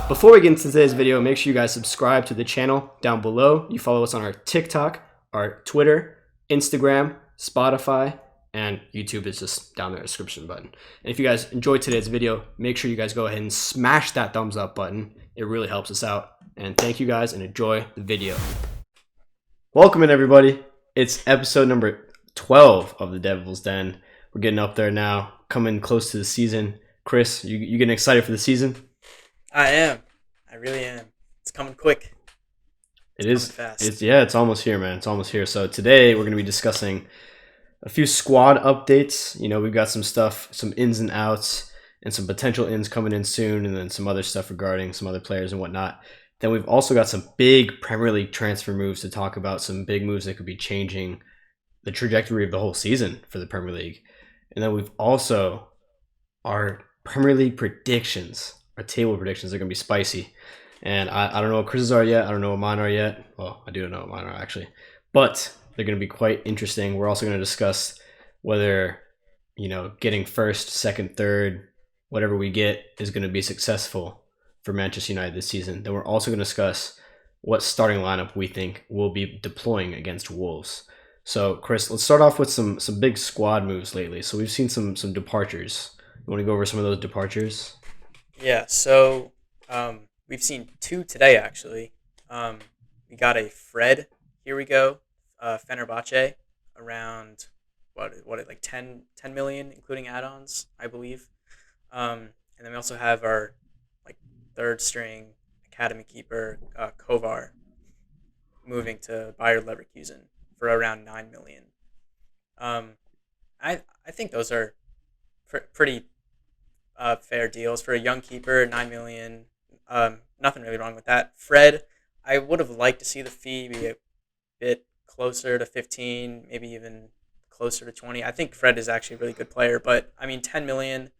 Before we get into today's video, make sure you guys subscribe to the channel down below. You follow us on our TikTok, our Twitter, Instagram, Spotify, and YouTube is just down there in the description button. And if you guys enjoyed today's video, make sure you guys go ahead and smash that thumbs up button. It really helps us out. And thank you guys and enjoy the video. Welcome in, everybody. It's episode number 12 of the Devil's Den. We're getting up there now, coming close to the season. Chris, you getting excited for the season? I am. I really am. It's coming quick. It's fast. It's almost here, man. It's almost here. So today we're going to be discussing a few squad updates. You know, we've got some stuff, some ins and outs, and some potential ins coming in soon, and then some other stuff regarding some other players and whatnot. Then we've also got some big Premier League transfer moves to talk about, some big moves that could be changing the trajectory of the whole season for the Premier League. And then we've also our Premier League predictions. Our table predictions are going to be spicy. And I don't know what Chris's are yet. I don't know what mine are yet. Well, I do know what mine are, actually. But they're going to be quite interesting. We're also going to discuss whether, you know, getting first, second, third, whatever we get is going to be successful for Manchester United this season. Then we're also going to discuss what starting lineup we think we'll be deploying against Wolves. So, Chris, let's start off with some big squad moves lately. So we've seen some departures. You want to go over some of those departures? Yeah, so we've seen two today, actually. We got a Fred, here we go, Fenerbahce, around, like 10 million, including add-ons, I believe. And then we also have our like third string academy keeper, Kovar, moving to Bayer Leverkusen for around 9 million. I think those are pretty fair deals for a young keeper. 9 million, nothing really wrong with that. Fred, I would have liked to see the fee be a bit closer to 15, maybe even closer to 20. I think Fred is actually a really good player, but I mean 10 million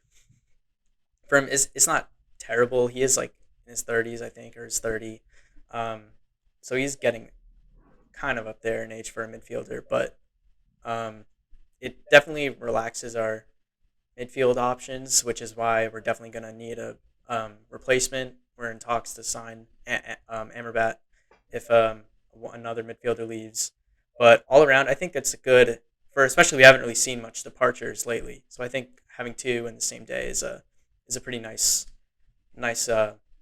for him is it's not terrible. He is like in his 30s, I think, or his 30. So he's getting kind of up there in age for a midfielder, but it definitely relaxes our midfield options, which is why we're definitely going to need a replacement. We're in talks to sign Amrabat if another midfielder leaves. But all around, I think that's good for, especially we haven't really seen much departures lately. So I think having two in the same day is a pretty nice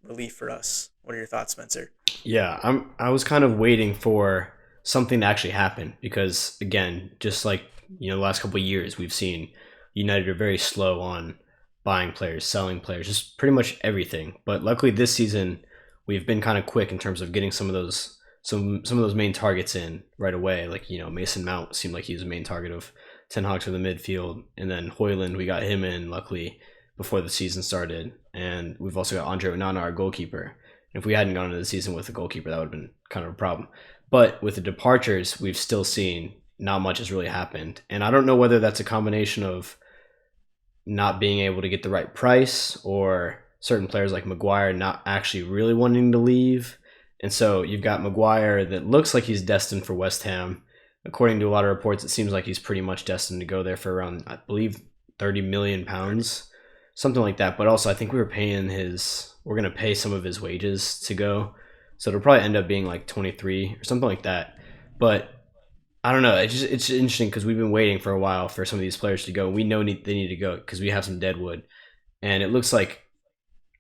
relief for us. What are your thoughts, Spencer? Yeah, I was kind of waiting for something to actually happen because, again, just like, you know, the last couple of years, we've seen United are very slow on buying players, selling players, just pretty much everything. But luckily this season, we've been kind of quick in terms of getting some of those main targets in right away. Like, you know, Mason Mount seemed like he was the main target of Ten Hag for the midfield, and then Hojlund, we got him in luckily before the season started, and we've also got Andre Onana, our goalkeeper. If we hadn't gone into the season with a goalkeeper, that would have been kind of a problem. But with the departures, we've still seen not much has really happened, and I don't know whether that's a combination of not being able to get the right price or certain players like Maguire not actually really wanting to leave. And so you've got Maguire that looks like he's destined for West Ham. According to a lot of reports, it seems like he's pretty much destined to go there for around, I believe, 30 million pounds, something like that. But also I think we're going to pay some of his wages to go. So it'll probably end up being like 23 or something like that. But I don't know. It's interesting because we've been waiting for a while for some of these players to go. We know they need to go because we have some deadwood. And it looks like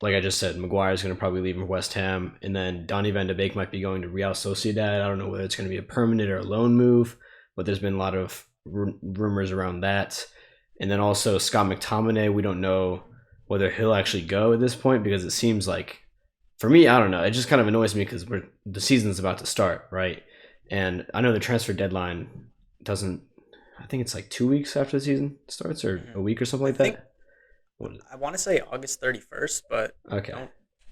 I just said, Maguire's going to probably leave for West Ham. And then Donny van de Beek might be going to Real Sociedad. I don't know whether it's going to be a permanent or a loan move, but there's been a lot of rumors around that. And then also Scott McTominay, we don't know whether he'll actually go at this point because it seems like, for me, I don't know. It just kind of annoys me because the season's about to start, right? And I know the transfer deadline I think it's like 2 weeks after the season starts or a week or something like that. I want to say August 31st, but okay.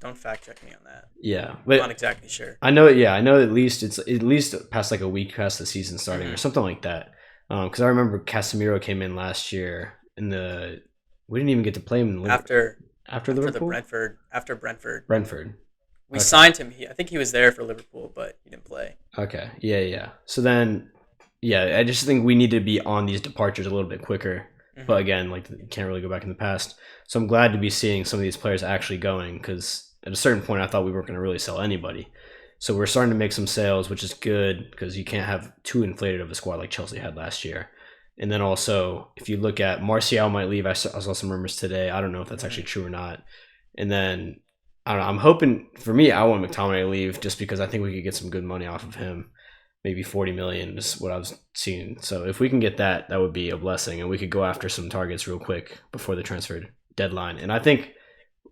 Don't fact check me on that. Yeah. I'm not exactly sure. I know at least it's at least past like a week past the season starting or something like that. Because I remember Casemiro came in last year we didn't even get to play him in after Liverpool? After Brentford. We Okay. signed him. I think he was there for Liverpool, but he didn't play. Okay. Yeah. So then, yeah, I just think we need to be on these departures a little bit quicker. But again, like, you can't really go back in the past. So I'm glad to be seeing some of these players actually going because at a certain point I thought we weren't going to really sell anybody. So we're starting to make some sales, which is good because you can't have too inflated of a squad like Chelsea had last year. And then also, if you look at Martial might leave. I saw some rumors today. I don't know if that's actually true or not. And then, I don't know. I'm hoping, for me, I want McTominay to leave just because I think we could get some good money off of him. Maybe 40 million is what I was seeing. So if we can get that, that would be a blessing. And we could go after some targets real quick before the transfer deadline. And I think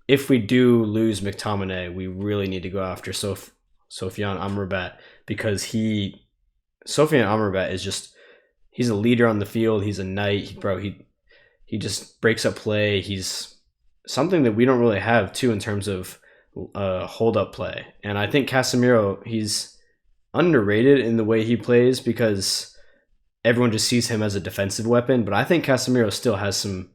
if we do lose McTominay, we really need to go after Sofiane Amrabat because Sofiane Amrabat is just, he's a leader on the field. He's a knight, bro. He just breaks up play. He's something that we don't really have too in terms of hold up play. And I think Casemiro, he's underrated in the way he plays because everyone just sees him as a defensive weapon. But I think Casemiro still has some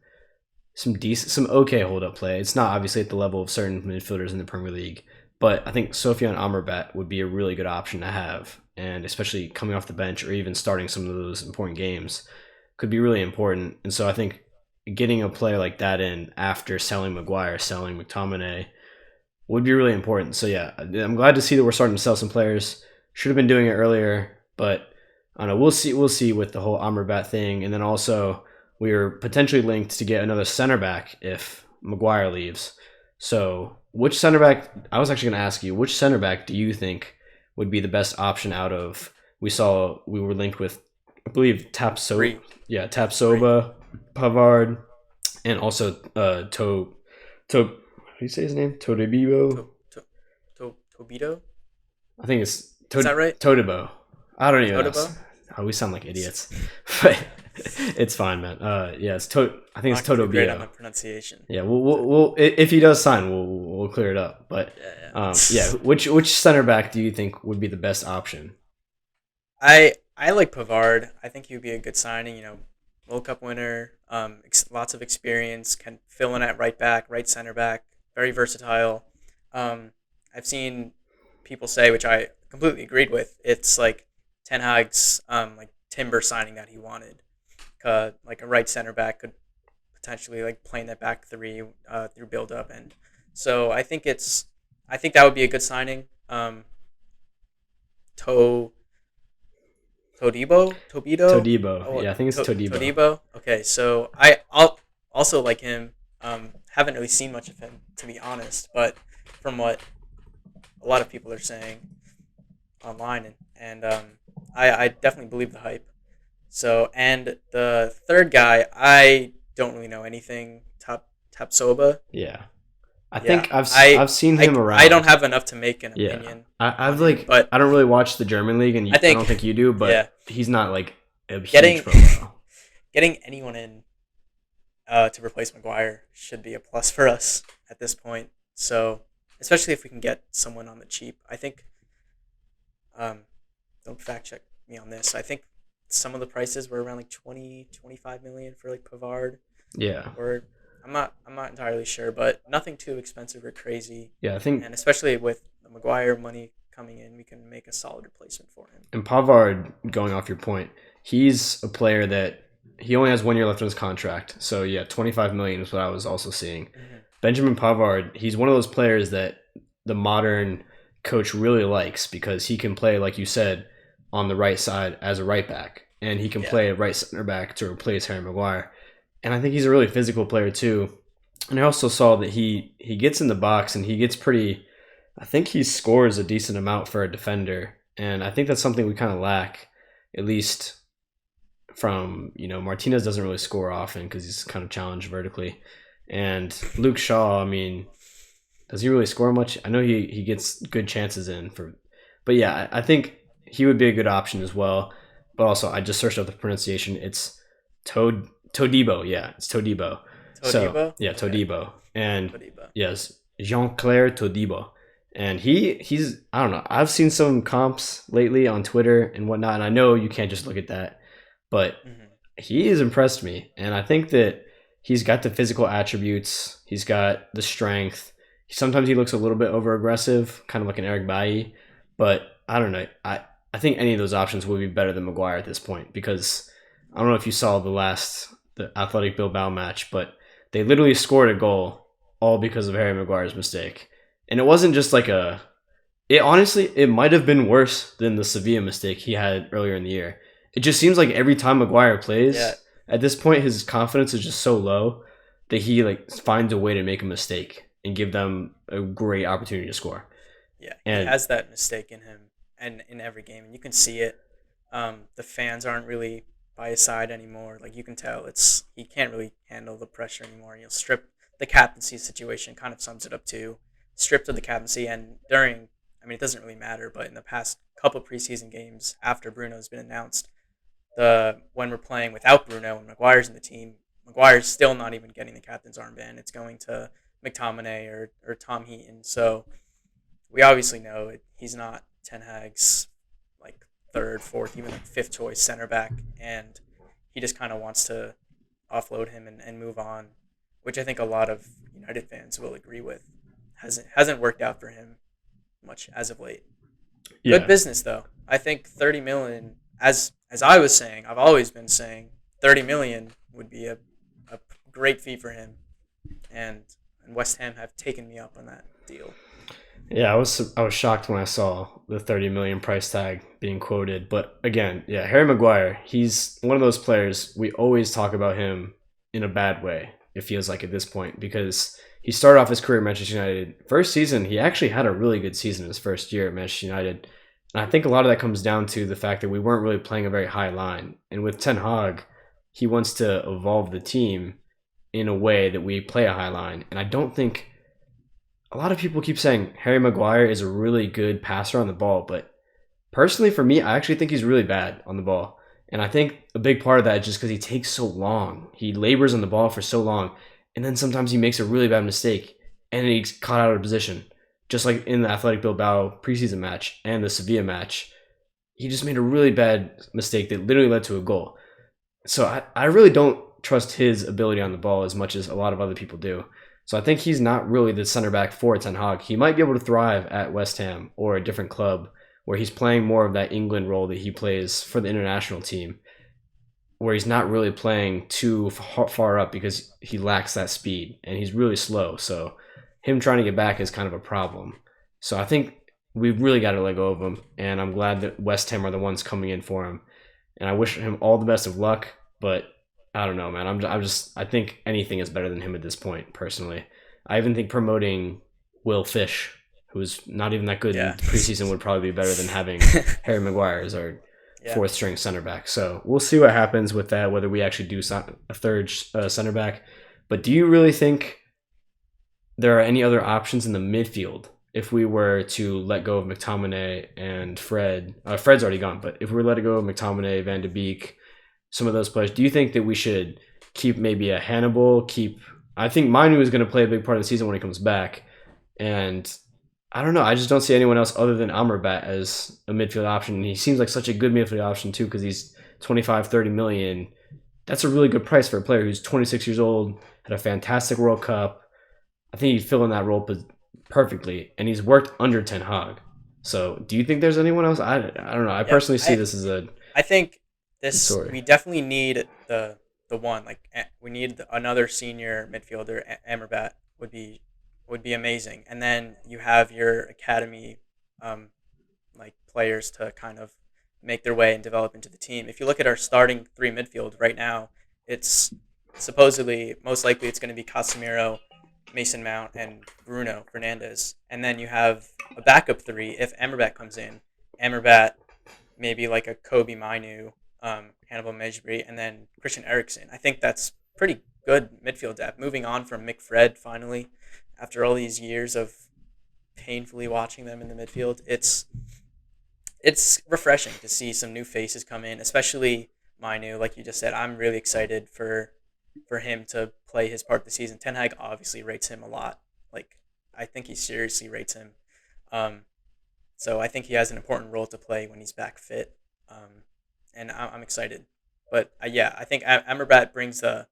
okay hold up play. It's not obviously at the level of certain midfielders in the Premier League. But I think Sofiane Amrabat would be a really good option to have. And especially coming off the bench or even starting some of those important games could be really important. And so I think getting a player like that in after selling Maguire, selling McTominay would be really important. So yeah, I'm glad to see that we're starting to sell some players. Should have been doing it earlier, but I don't know. We'll see with the whole Amrabat thing. And then also we are potentially linked to get another center back if Maguire leaves. So which center back, I was actually going to ask you, which center back do you think would be the best option out of, we were linked with, I believe, Tapsoba, Pavard, and also how do you say his name? Todibo? Tobito? I think it's Is that right? Todibo. I don't even know. Todibo? Oh, we sound like idiots. But it's fine, man. Yeah, I think it's Todibo. Great on the pronunciation. Yeah, we'll if he does sign, we'll clear it up. But yeah. Which center back do you think would be the best option? I like Pavard. I think he would be a good signing. World Cup winner, lots of experience, can fill in at right back, right center back, very versatile. I've seen people say, which I completely agreed with, it's like Ten Hag's like timber signing that he wanted. Like a right center back could potentially like play in that back three through build up, and so I think that would be a good signing. Todibo? Todibo. Yeah, I think it's Todibo. Todibo. Okay, so I'll also like him. Haven't really seen much of him, to be honest, but from what a lot of people are saying online, and I definitely believe the hype. So, and the third guy, I don't really know anything. Tapsoba. Yeah. I think I've seen him around. I don't have enough to make an opinion. But I don't really watch the German league, and I don't think you do. But he's not like a huge profile. Getting anyone in to replace Maguire should be a plus for us at this point. So, especially if we can get someone on the cheap, I think. Don't fact check me on this. I think some of the prices were around like 25 million for like Pavard. Yeah. Or I'm not entirely sure, but nothing too expensive or crazy. Yeah, I think, and especially with the Maguire money coming in, we can make a solid replacement for him. And Pavard, going off your point, he's a player that he only has 1 year left on his contract. So yeah, 25 million is what I was also seeing. Mm-hmm. Benjamin Pavard, he's one of those players that the modern coach really likes because he can play, like you said, on the right side as a right back, and he can play a right center back to replace Harry Maguire. And I think he's a really physical player too. And I also saw that he gets in the box and he gets pretty, I think he scores a decent amount for a defender. And I think that's something we kind of lack, at least from, Martinez doesn't really score often because he's kind of challenged vertically. And Luke Shaw, I mean, does he really score much? I know he gets good chances in but yeah, I think he would be a good option as well. But also, I just searched up the pronunciation. It's Todibo. Yeah, it's Todibo. So, yeah, Todibo. And yes, Jean-Claire Todibo. And he's, I don't know, I've seen some comps lately on Twitter and whatnot, and I know you can't just look at that, but he has impressed me. And I think that he's got the physical attributes. He's got the strength. Sometimes he looks a little bit over-aggressive, kind of like an Eric Bailly, but I don't know. I think any of those options would be better than Maguire at this point because I don't know if you saw the Athletic Bilbao match, but they literally scored a goal all because of Harry Maguire's mistake. And it wasn't just like it honestly, it might have been worse than the Sevilla mistake he had earlier in the year. It just seems like every time Maguire Yeah, plays, at this point, his confidence is just so low that he like finds a way to make a mistake and give them a great opportunity to score. yeah, he And has that mistake in him, and in every game, and you can see it. The fans aren't really by his side anymore. Like you can tell, it's he can't really handle the pressure anymore. You'll strip the captaincy situation. Kind of sums it up too. Stripped of the captaincy, and during, I mean, it doesn't really matter, but in the past couple preseason games after Bruno's been announced, the when we're playing without Bruno and Maguire's in the team, Maguire's still not even getting the captain's armband. It's going to McTominay or Tom Heaton. So we obviously know he's not Ten Hag's like third, fourth, even like fifth choice center back, and he just kind of wants to offload him and move on, which I think a lot of United fans will agree with. Hasn't worked out for him much as of late. Good yeah, business though. I think 30 million, as I was saying, I've always been saying 30 million would be a great fee for him, and and West Ham have taken me up on that deal. yeah, I was shocked when I saw the 30 million price tag being quoted. But again, yeah, Harry Maguire, he's one of those players we always talk about him in a bad way. It feels like at this point because he started off his career at Manchester United. First season, he actually had a really good season his first year at Manchester United. And I think a lot of that comes down to the fact that we weren't really playing a very high line. And with Ten Hag, he wants to evolve the team in a way that we play a high line. And I don't think a lot of people keep saying Harry Maguire is a really good passer on the ball, but personally for me, I actually think he's really bad on the ball. And I think a big part of that is just because he takes so long. He labors on the ball for so long, and then sometimes he makes a really bad mistake, and he's caught out of position. Just like in the Athletic Bilbao preseason match and the Sevilla match, he just made a really bad mistake that literally led to a goal. So I really don't trust his ability on the ball as much as a lot of other people do. So I think he's not really the center back for Ten Hag. He might be able to thrive at West Ham or a different club where he's playing more of that England role that he plays for the international team, where he's not really playing too far up because he lacks that speed and he's really slow. So him trying to get back is kind of a problem. So I think we've really got to let go of him, and I'm glad that West Ham are the ones coming in for him. And I wish him all the best of luck, but I don't know, man. I think anything is better than him at this point, personally. I even think promoting Will Fish, who's not even that good in Yeah. preseason, would probably be better than having Harry Maguire as our Yeah. fourth string center back. So we'll see what happens with that, whether we actually do a third center back. But do you really think there are any other options in the midfield if we were to let go of McTominay and Fred? Fred's already gone, but if we were to let go of McTominay, Van de Beek, some of those players, do you think that we should keep maybe a Hannibal? I think Manu is going to play a big part of the season when he comes back, and I don't know. I just don't see anyone else other than Amrabat as a midfield option. And he seems like such a good midfield option too because he's 25, 30 million. That's a really good price for a player who's 26 years old, had a fantastic World Cup. I think he'd fill in that role perfectly, and he's worked under Ten Hag. So do you think there's anyone else? I don't know. I Yeah, personally see this as a I think good this story. we definitely need the one like we need another senior midfielder. Amrabat would be amazing, and then you have your academy um, like players to kind of make their way and develop into the team. If you look at our starting three midfield right now, it's supposedly most likely it's going to be Casemiro, Mason Mount, and Bruno Fernandes, and then you have a backup three if Amrabat comes in. Amrabat, maybe like a Kobe Mainu, Hannibal Mejbri, and then Christian Eriksen. I think that's pretty good midfield depth. Moving on from McFred finally, after all these years of painfully watching them in the midfield, it's refreshing to see some new faces come in, especially Mainu. Like you just said, I'm really excited for him to play his part this season. Ten Hag obviously rates him a lot. Like I think he seriously rates him. Um, so I think he has an important role to play when he's back fit, and I'm excited. But yeah, I think Amrabat brings the.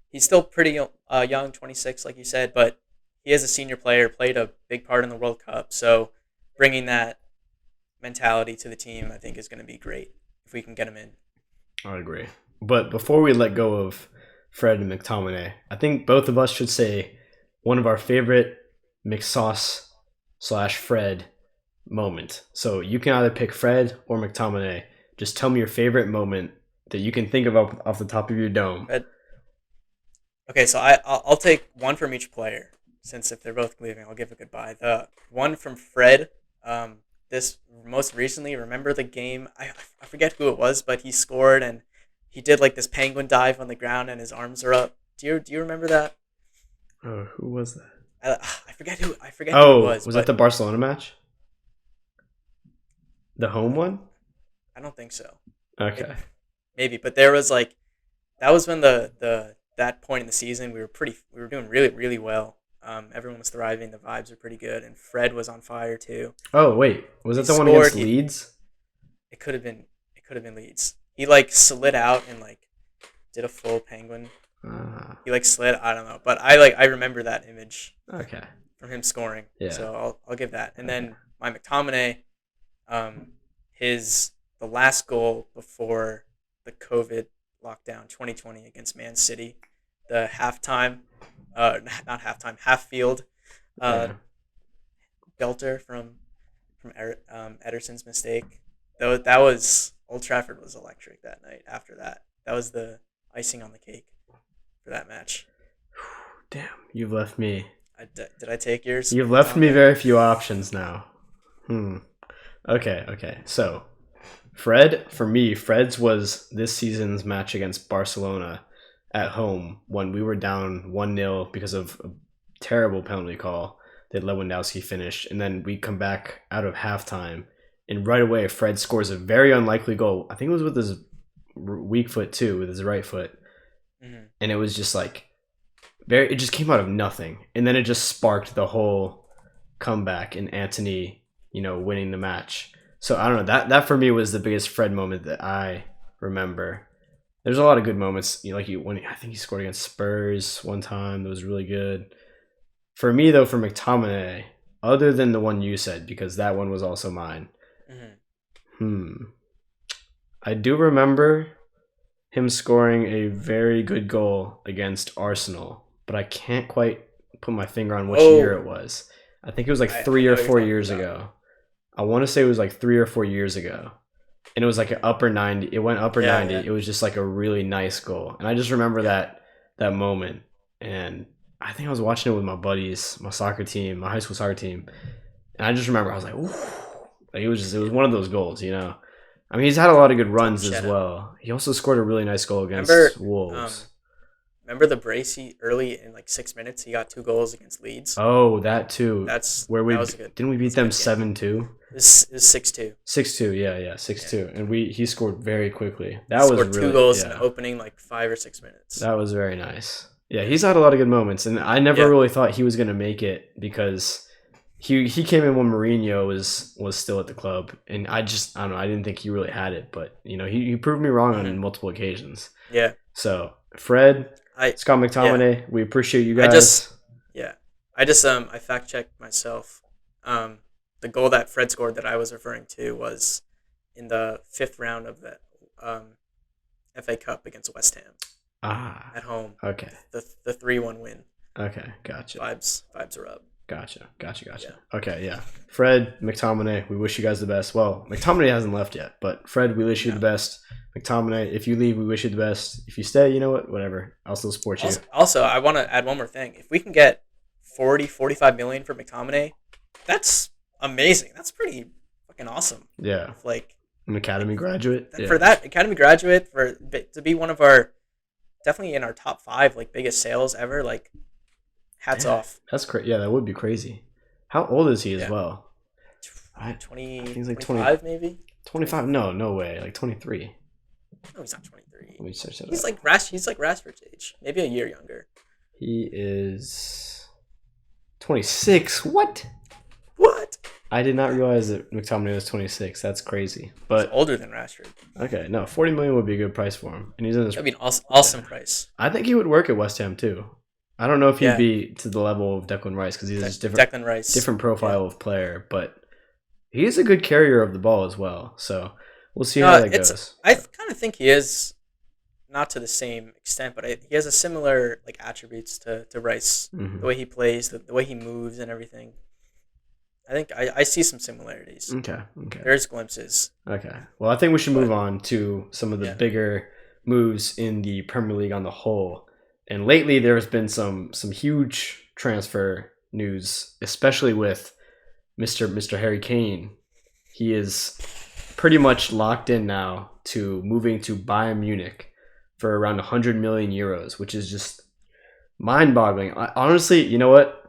He's still pretty young, 26, like you said, but he is a senior player, played a big part in the World Cup. So bringing that mentality to the team, I think, is going to be great if we can get him in. I agree. But before we let go of Fred and McTominay, I think both of us should say one of our favorite McSauce slash Fred moment. So you can either pick Fred or McTominay. Just tell me your favorite moment that you can think of off the top of your dome. Fred. Okay, so I'll take one from each player, since if they're both leaving, I'll give a goodbye. The one from Fred, this most recently, remember the game? I forget who it was, but he scored and he did like this penguin dive on the ground and his arms are up. Do you remember that? Oh, who was that? I forget who Oh, it was. was that the Barcelona match? The home one? I don't think so. Okay. Maybe, but there was like that was when the that point in the season we were doing really really well. Everyone was thriving. The vibes were pretty good, and Fred was on fire too. Oh wait, was He that the one scored. against Leeds? It could have been. It could have been Leeds. He like slid out and like did a full penguin. Ah, He like slid. I don't know, but I remember that image okay. from him scoring. Yeah. So I'll give that. And then my McTominay, the last goal before the COVID lockdown 2020 against Man City, the halftime, not halftime, half field, Yeah. belter from Ederson's mistake. Though that was Old Trafford was electric that night. After that, that was the icing on the cake for that match. Damn, you've left me. Did I take yours? You've left me very few options now. Okay. So, Fred's was this season's match against Barcelona at home when we were down 1-0 because of a terrible penalty call that Lewandowski finished. And then we come back out of halftime. And right away, Fred scores a very unlikely goal. I think it was with his weak foot too, with his right foot. Mm-hmm. And it was just like, it just came out of nothing. And then it just sparked the whole comeback and Antony, winning the match. So I don't know, that for me was the biggest Fred moment that I remember. There's a lot of good moments, when I think he scored against Spurs one time. That was really good. For me though, for McTominay, other than the one you said, because that one was also mine. I do remember him scoring a very good goal against Arsenal, but I can't quite put my finger on which year it was. I think it was like 3 or 4 years ago. I want to say it was like 3 or 4 years ago. And it was like an upper 90. It went upper 90. Yeah. It was just like a really nice goal. And I just remember that moment. And I think I was watching it with my buddies, my soccer team, my high school soccer team. And I just remember I was like, ooh. Like it was one of those goals, I mean, he's had a lot of good runs as well. He also scored a really nice goal against Wolves. Remember the brace early in like 6 minutes? He got 2 goals against Leeds. Oh, that too. That was good. Didn't we beat them 7-2? It was 6-2. 6-2, yeah, 6-2. Yeah. And he scored very quickly. He scored 2 goals in the opening like 5 or 6 minutes. That was very nice. Yeah, he's had a lot of good moments, and I never really thought he was going to make it because he came in when Mourinho was still at the club, and I don't know, I didn't think he really had it, but he proved me wrong on multiple occasions. Yeah. So Fred, Scott McTominay, we appreciate you guys. I fact checked myself. The goal that Fred scored that I was referring to was in the 5th round of the FA Cup against West Ham. At home. Okay. The 3-1 win. Okay, gotcha. Vibes are up. Gotcha. Yeah. Okay, yeah. Fred, McTominay, we wish you guys the best. Well, McTominay hasn't left yet, but Fred, we wish you the best. McTominay, if you leave, we wish you the best. If you stay, you know what? Whatever. I'll still support you. Also, I want to add one more thing. If we can get 45 million for McTominay, that's amazing. That's pretty fucking awesome. Yeah. Like an academy graduate. For that academy graduate, to be one of our definitely in our top 5 like biggest sales ever, like hats off. That's crazy. Yeah, that would be crazy. How old is he as well? 20. I think he's like 25 maybe. 25? No way. Like 23. No, he's not 23. Let me search that. He's like Rashford's age, maybe a year younger. He is 26. What? I did not realize that McTominay was 26. That's crazy. But he's older than Rashford. Okay, no, 40 million would be a good price for him, and he's in this. That'd be an awesome price. I think he would work at West Ham too. I don't know if he'd be to the level of Declan Rice because he's a different profile of player, but he is a good carrier of the ball as well. So we'll see how that goes. I kind of think he is, not to the same extent, but he has a similar like attributes to Rice. The way he plays, the way he moves, and everything. I think I see some similarities. Okay. Okay. There's glimpses. Okay. Well, I think we should move But on to some of the yeah. bigger moves in the Premier League on the whole. And lately, there's been some huge transfer news, especially with Mr. Harry Kane. He is pretty much locked in now to moving to Bayern Munich for around 100 million euros, which is just mind-boggling. Honestly, you know what?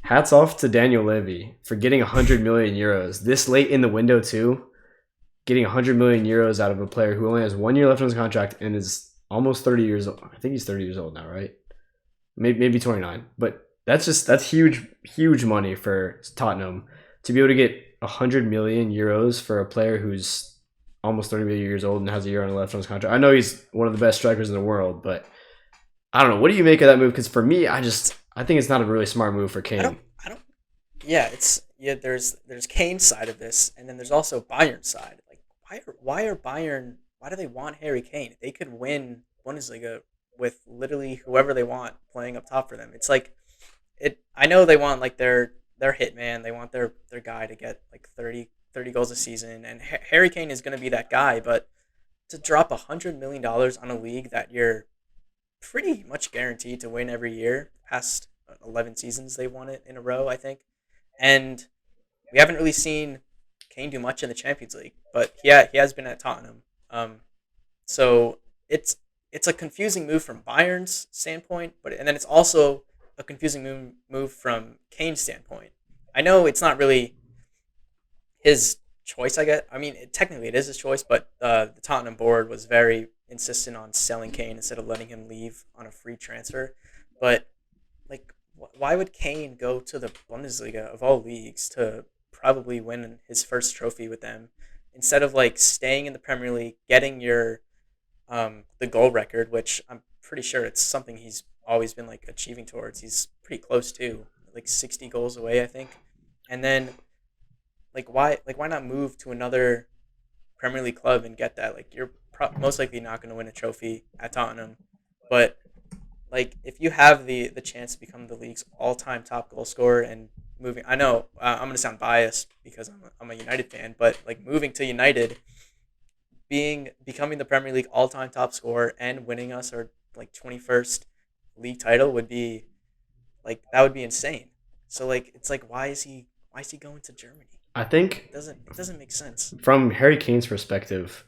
Hats off to Daniel Levy for getting 100 million euros this late in the window too. Getting 100 million euros out of a player who only has 1 year left on his contract and is almost 30 years old. I think he's 30 years old now, right? Maybe 29. But that's huge money for Tottenham to be able to get 100 million euros for a player who's almost 30 years old and has a year on left on his contract. I know he's one of the best strikers in the world, but I don't know. What do you make of that move? Because for me, I think it's not a really smart move for Kane. I don't. Yeah, there's Kane's side of this, and then there's also Bayern's side. Like, why are Bayern? Why do they want Harry Kane? They could win Bundesliga with literally whoever they want playing up top for them. It's like it. I know they want like their hitman. They want their guy to get like 30 goals a season, and Harry Kane is going to be that guy. But to drop $100 million on a league that you're pretty much guaranteed to win every year, past 11 seasons they won it in a row, I think. And we haven't really seen Kane do much in the Champions League, but he has been at Tottenham. So it's a confusing move from Bayern's standpoint, and then it's also a confusing move from Kane's standpoint. I know it's not really his choice. I mean, technically it is his choice, but the Tottenham board was very insistent on selling Kane instead of letting him leave on a free transfer. But like, why would Kane go to the Bundesliga of all leagues to probably win his first trophy with them instead of like staying in the Premier League, getting your the goal record, which I'm pretty sure it's something he's always been like achieving towards. He's pretty close to like 60 goals away, I think. And then why not move to another Premier League club and get that? Like, you're most likely not going to win a trophy at Tottenham, but like if you have the chance to become the league's all-time top goal scorer and moving, I know I'm going to sound biased because I'm a United fan, but like moving to United, becoming the Premier League all-time top scorer and winning us our like 21st league title would be like, that would be insane. So like, it's like, why is he going to Germany? I think It doesn't make sense. from Harry Kane's perspective,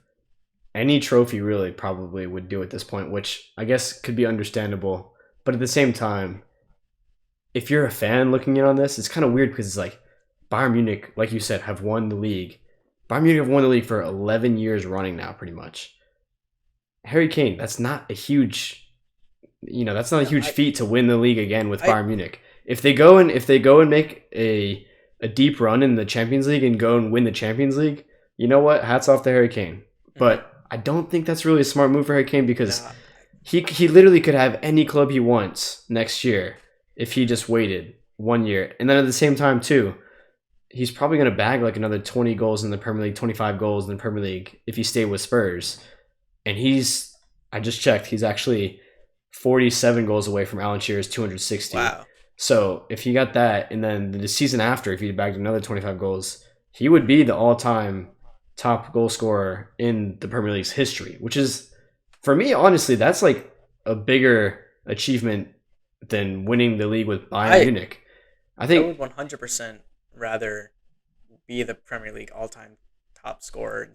any trophy really probably would do at this point, which I guess could be understandable. But at the same time, if you're a fan looking in on this, it's kind of weird because it's like Bayern Munich, like you said, have won the league. Bayern Munich have won the league for 11 years running now, pretty much. Harry Kane, that's not a huge feat to win the league again with Bayern Munich. If they go and make a deep run in the Champions League and go and win the Champions League, you know what? Hats off to Harry Kane. But I don't think that's really a smart move for Harry Kane because he literally could have any club he wants next year if he just waited 1 year. And then at the same time too, he's probably going to bag like another 20 goals in the Premier League, 25 goals in the Premier League if he stayed with Spurs. And I just checked, he's actually 47 goals away from Alan Shearer's 260. Wow. So if he got that, and then the season after, if he bagged another 25 goals, he would be the all-time top goal scorer in the Premier League's history, which is, for me, honestly, that's like a bigger achievement than winning the league with Bayern Munich. I think I would 100% rather be the Premier League all-time top scorer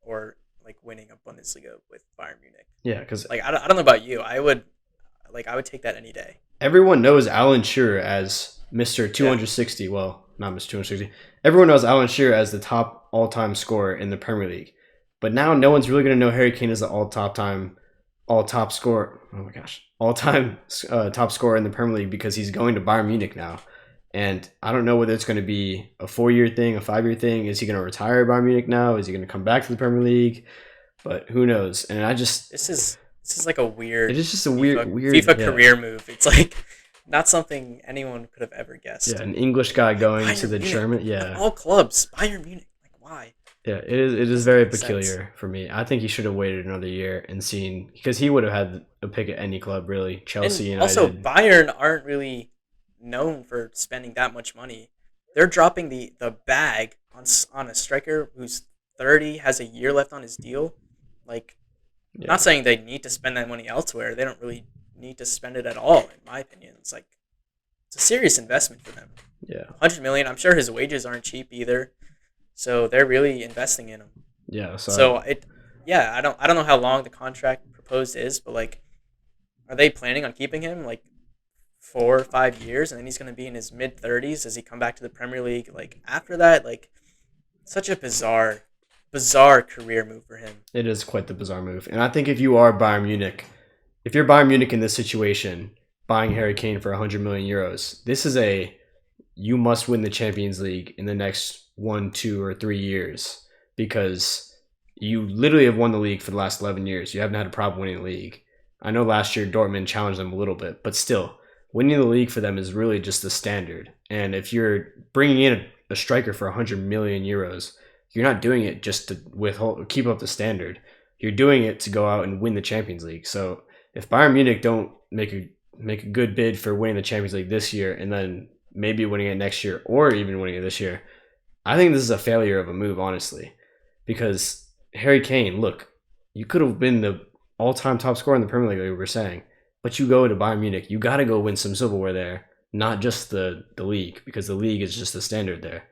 or like winning a Bundesliga with Bayern Munich. Yeah, because like I don't know about you, I would take that any day. Everyone knows Alan Shearer as Mr. 260. Yeah. Well, not Mr. 260. Everyone knows Alan Shearer as the top all-time scorer in the Premier League. But now no one's really going to know Harry Kane as the all-time scorer. Oh my gosh. All-time top scorer in the Premier League because he's going to Bayern Munich now. And I don't know whether it's going to be a 4-year thing, a 5-year thing. Is he going to retire at Bayern Munich now? Is he going to come back to the Premier League? But who knows? And This is like a weird. It is just a weird FIFA career move. It's like not something anyone could have ever guessed. Yeah, an English guy going to the Munich, German. Yeah, all clubs. Bayern Munich. Like, why? Yeah, it is very peculiar for me. I think he should have waited another year and seen, because he would have had a pick at any club really. Chelsea, and United. Also, Bayern aren't really known for spending that much money. they're dropping the bag on a striker who's 30, has a year left on his deal. Like, not Yeah, saying they need to spend that money elsewhere. They don't really need to spend it at all, in my opinion. It's like it's a serious investment for them. yeah, 100 million. I'm sure his wages aren't cheap either. So they're really investing in him. yeah. So So yeah, I don't know how long the contract proposed is, but like, are they planning on keeping him like 4 or 5 years, and then he's going to be in his mid 30s? Does he come back to the Premier League like after that? Like, such a bizarre career move for him. it is quite the bizarre move. And I think if you are Bayern Munich, if you're Bayern Munich in this situation, buying Harry Kane for 100 million euros, this is a you must win the Champions League in the next 1, 2, or 3 years because you literally have won the league for the last 11 years. You haven't had a problem winning the league. I know last year Dortmund challenged them a little bit, but still, winning the league for them is really just the standard. And if you're bringing in a striker for 100 million euros, you're not doing it just to keep up the standard. You're doing it to go out and win the Champions League. So if Bayern Munich don't make a good bid for winning the Champions League this year and then maybe winning it next year or even winning it this year, I think this is a failure of a move, honestly. Because Harry Kane, look, you could have been the all-time top scorer in the Premier League, like we were saying, but you go to Bayern Munich, you got to go win some silverware there, not just the league, because the league is just the standard there.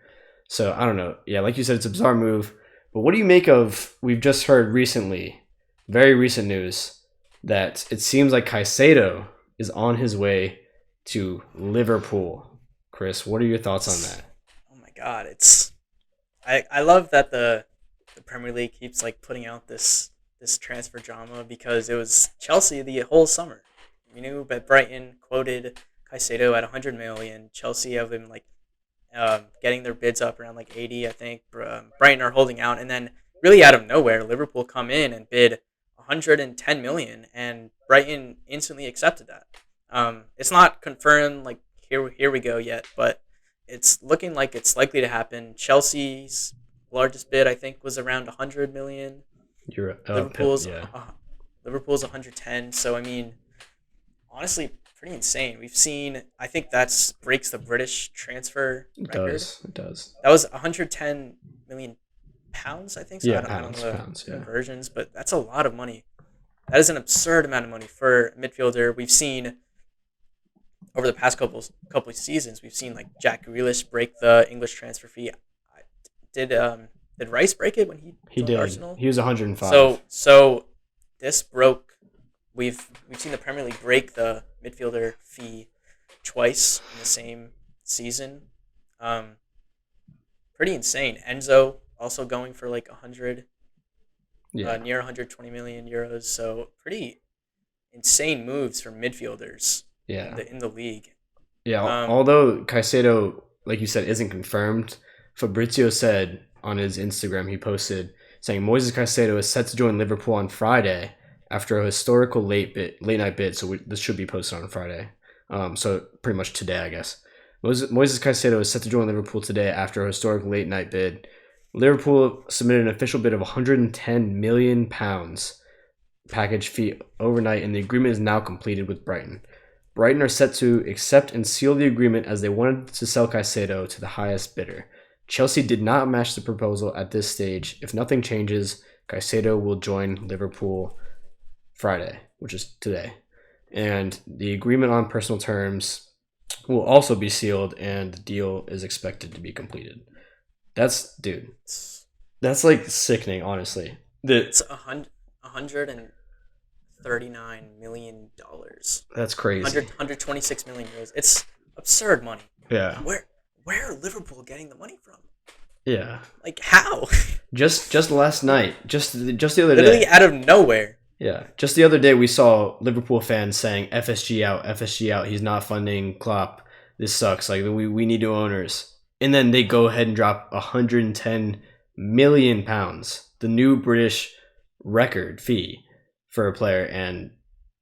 So I don't know. Yeah, like you said, it's a bizarre move. But what do you make of? We've just heard recently, very recent news, that it seems like Caicedo is on his way to Liverpool. Chris, what are your thoughts on that? Oh my god, I love that the Premier League keeps like putting out this transfer drama, because it was Chelsea the whole summer. We knew that Brighton quoted Caicedo at 100 million. Chelsea have been like getting their bids up around like 80, I think. Brighton are holding out, and then really out of nowhere, Liverpool come in and bid 110 million, and Brighton instantly accepted that. It's not confirmed like here we go yet, but it's looking like it's likely to happen. Chelsea's largest bid, I think, was around 100 million. You're Liverpool's yeah, Liverpool's 110. So I mean, honestly, pretty insane. We've seen. I think that's breaks the British transfer it record. does. It does. That was 110 million pounds, I think. So Yeah, I don't know the pounds. Yeah, conversions, but that's a lot of money. That is an absurd amount of money for a midfielder. We've seen over the past couple of seasons, we've seen like Jack Grealish break the English transfer fee. Did Rice break it when he joined did. Arsenal? He was 105. So this broke. We've seen the Premier League break the midfielder fee twice in the same season. Pretty insane. Enzo also going for like 100, yeah, near 120 million euros. So pretty insane moves for midfielders yeah, in the league. yeah. Um, Although Caicedo, like you said, isn't confirmed, Fabrizio said on his Instagram, he posted saying Moises Caicedo is set to join Liverpool on Friday after a historical late night bid. So this should be posted on Friday. So pretty much today, I guess. Moises Caicedo is set to join Liverpool today after a historic late night bid. Liverpool submitted an official bid of £110 million package fee overnight, and the agreement is now completed with Brighton. Brighton are set to accept and seal the agreement as they wanted to sell Caicedo to the highest bidder. Chelsea did not match the proposal at this stage. If nothing changes, Caicedo will join Liverpool Friday, which is today. And the agreement on personal terms will also be sealed, and the deal is expected to be completed. That's like sickening, honestly. it's $139 million. That's crazy. 126 million euros. It's absurd money. Yeah. Where are Liverpool getting the money from? Yeah. Like, how? Just last night, just the other Literally day. out of nowhere. Yeah. Just the other day, we saw Liverpool fans saying FSG out, FSG out. He's not funding Klopp. This sucks. Like, we need new owners. And then they go ahead and drop £110 million, the new British record fee for a player, and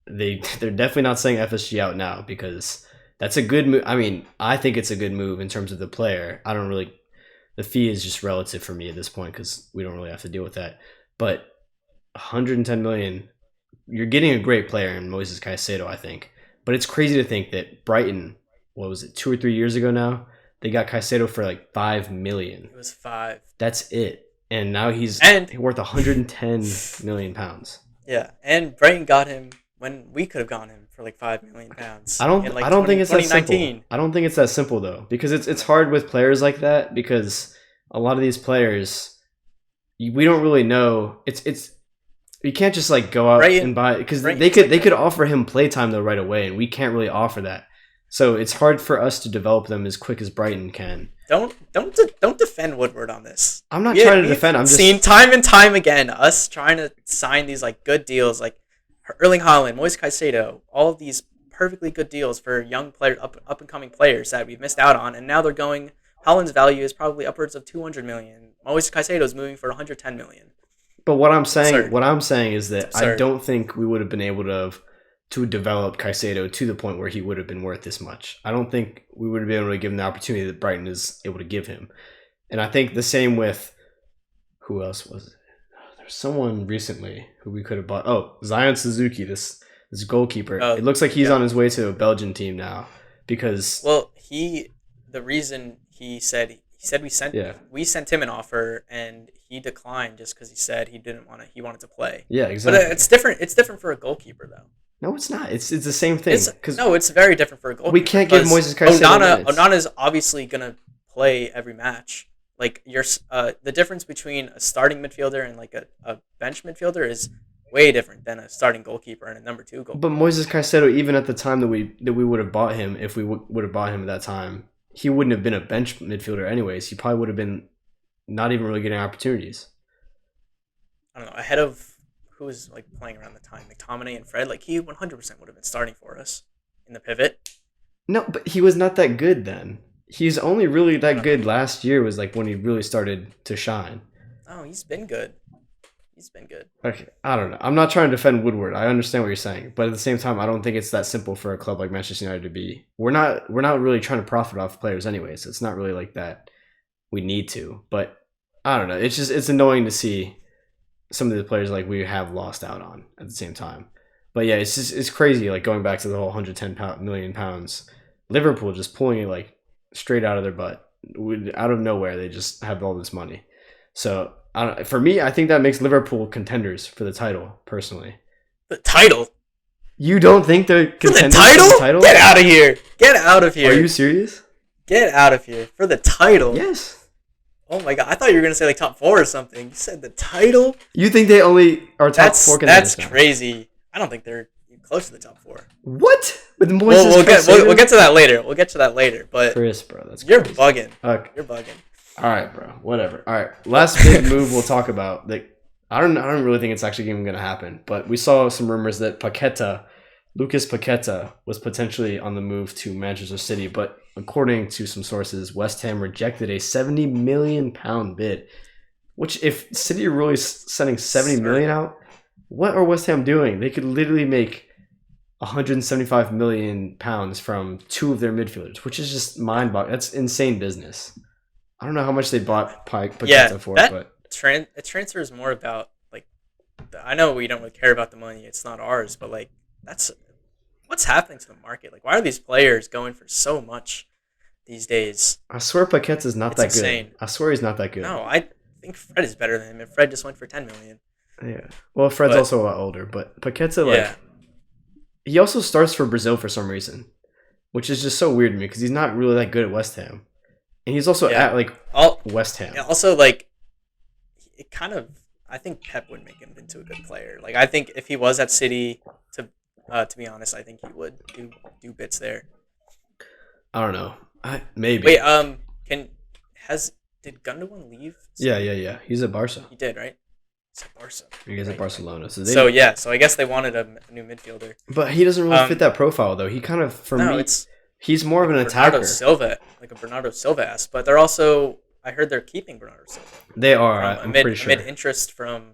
they're definitely not saying FSG out now, because that's a good move. I mean, I think it's a good move in terms of the player. The fee is just relative for me at this point, because we don't really have to deal with that. But 110 million, you're getting a great player in Moises Caicedo, I think. But it's crazy to think that Brighton, what was it, 2 or 3 years ago now, They got Caicedo for like 5 million. It was 5. That's it. And now he's worth 110 million pounds. Yeah, and Brighton got him when we could have gotten him for like 5 million pounds. I don't think it's that simple. I don't think it's that simple though, because it's hard with players like that, because a lot of these players, we don't really know. It's you can't just like go out and buy, because they could offer him playtime though right away, and we can't really offer that. So it's hard for us to develop them as quick as Brighton can. Don't defend Woodward on this. I'm not trying to defend. I'm just seen time and time again us trying to sign these like good deals, like Erling Haaland, Moise Caicedo, all of these perfectly good deals for young players, up and coming players that we've missed out on, and now they're going. Haaland's value is probably upwards of 200 million. Moise Caicedo is moving for 110 million. But what I'm saying is that I don't think we would have been able to develop Caicedo to the point where he would have been worth this much. I don't think we would have been able to give him the opportunity that Brighton is able to give him. And I think the same with, who else was it? There's someone recently who we could have bought. Oh, Zion Suzuki, this goalkeeper. It looks like he's on his way to a Belgian team now, because the reason he said we sent him an offer and he declined just because he said he wanted to play. Yeah, exactly. But it's different. It's different for a goalkeeper though. No, it's not. It's the same thing. It's very different for a goalkeeper. We can't give Moises Caicedo Onana's obviously gonna play every match. Like the difference between a starting midfielder and like a bench midfielder is way different than a starting goalkeeper and a number 2 goalkeeper. But Moises Caicedo, even at the time that we would have bought him, if we would have bought him at that time, he wouldn't have been a bench midfielder anyways. He probably would have been not even really getting opportunities. I don't know. Ahead of who was like playing around the time, McTominay and Fred, like he 100% would have been starting for us in the pivot. No, but he was not that good then. He's only really that good last year, was like when he really started to shine. Oh, he's been good. Okay, I don't know. I'm not trying to defend Woodward. I understand what you're saying, but at the same time, I don't think it's that simple for a club like Manchester United to be. We're not really trying to profit off players anyway, so it's not really like that. We need to, but I don't know. It's annoying to see some of the players like we have lost out on at the same time. But yeah, it's crazy. Like going back to the whole 110 million pounds, Liverpool just pulling it like straight out of their butt, out of nowhere. They just have all this money. So for me, I think that makes Liverpool contenders for the title. Personally, the title. You don't think they're contenders for the title? Get out of here! Get out of here! Are you serious? Get out of here for the title. Yes. Oh my god! I thought you were gonna say like top 4 or something. You said the title. You think they only are top 4 contenders? That's crazy. I don't think they're close to the top 4. What? With Moises we'll get to that later. But Chris, bro, that's you're crazy. bugging. Okay. You're bugging. All right, bro. Whatever. All right. Last big move we'll talk about. Like, I don't really think it's actually even going to happen. But we saw some rumors that Lucas Paqueta, was potentially on the move to Manchester City. But according to some sources, West Ham rejected a £70 million bid. Which, if City are really sending £70 million out, what are West Ham doing? They could literally make £175 million from 2 of their midfielders, which is just mind-boggling. That's insane business. I don't know how much they bought Paqueta for, but transfer is more about like. I know we don't really care about the money; it's not ours. But like, that's what's happening to the market. Like, why are these players going for so much these days? I swear Paqueta's not that insane. Good. I swear he's not that good. No, I think Fred is better than him, and Fred just went for 10 million. Yeah, well, Fred's also a lot older, but Paqueta, he also starts for Brazil for some reason, which is just so weird to me because he's not really that good at West Ham. And he's also at like West Ham. Also, like, it kind of. I think Pep would make him into a good player. Like, I think if he was at City, to be honest, I think he would do bits there. I don't know. Maybe. Wait. Did Gundogan leave? Yeah. He's at Barca. He did, right? He's at Barca. He's at Barcelona. So I guess they wanted a new midfielder. But he doesn't really fit that profile, though. He kind of, he's more of an attacker. Like a Bernardo Silva-esque, but they're also. I heard they're keeping Bernardo Silva. They are. I'm pretty sure. Amid interest from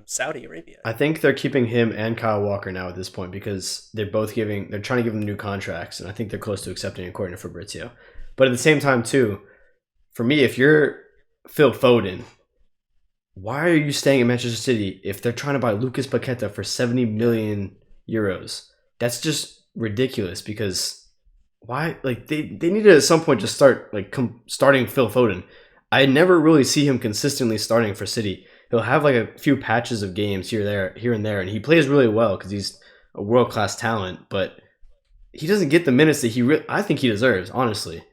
Saudi Arabia. I think they're keeping him and Kyle Walker now at this point because they're trying to give them new contracts, and I think they're close to accepting, according to Fabrizio. But at the same time, too, for me, if you're Phil Foden, why are you staying in Manchester City if they're trying to buy Lucas Paqueta for €70 million? That's just ridiculous because why like they need to at some point just start like starting Phil Foden. I never really see him consistently starting for City. He'll have like a few patches of games here and there, and he plays really well because he's a world class talent. But he doesn't get the minutes that I think he deserves, honestly.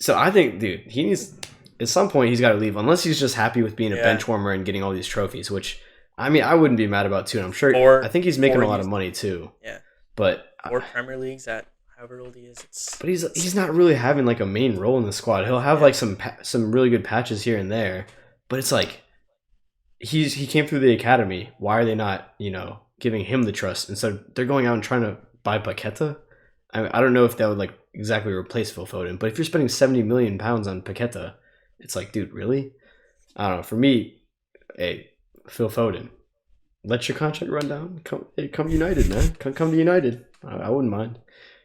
So I think, dude, he needs at some point he's got to leave unless he's just happy with being a bench warmer and getting all these trophies. Which I mean, I wouldn't be mad about too. And I'm sure. I think he's making a lot of money too. Yeah, but or Premier Leagues at however old he is. But he's not really having like a main role in the squad. He'll have like some really good patches here and there, but it's like he came through the academy. Why are they not giving him the trust instead? They're going out and trying to buy Paqueta. I don't know if that would like exactly replace Phil Foden, but if you're spending 70 million pounds on Paqueta, it's like, dude, really? I don't know. For me, hey, Phil Foden, let your contract run down. Come United, man. Come to United. I wouldn't mind.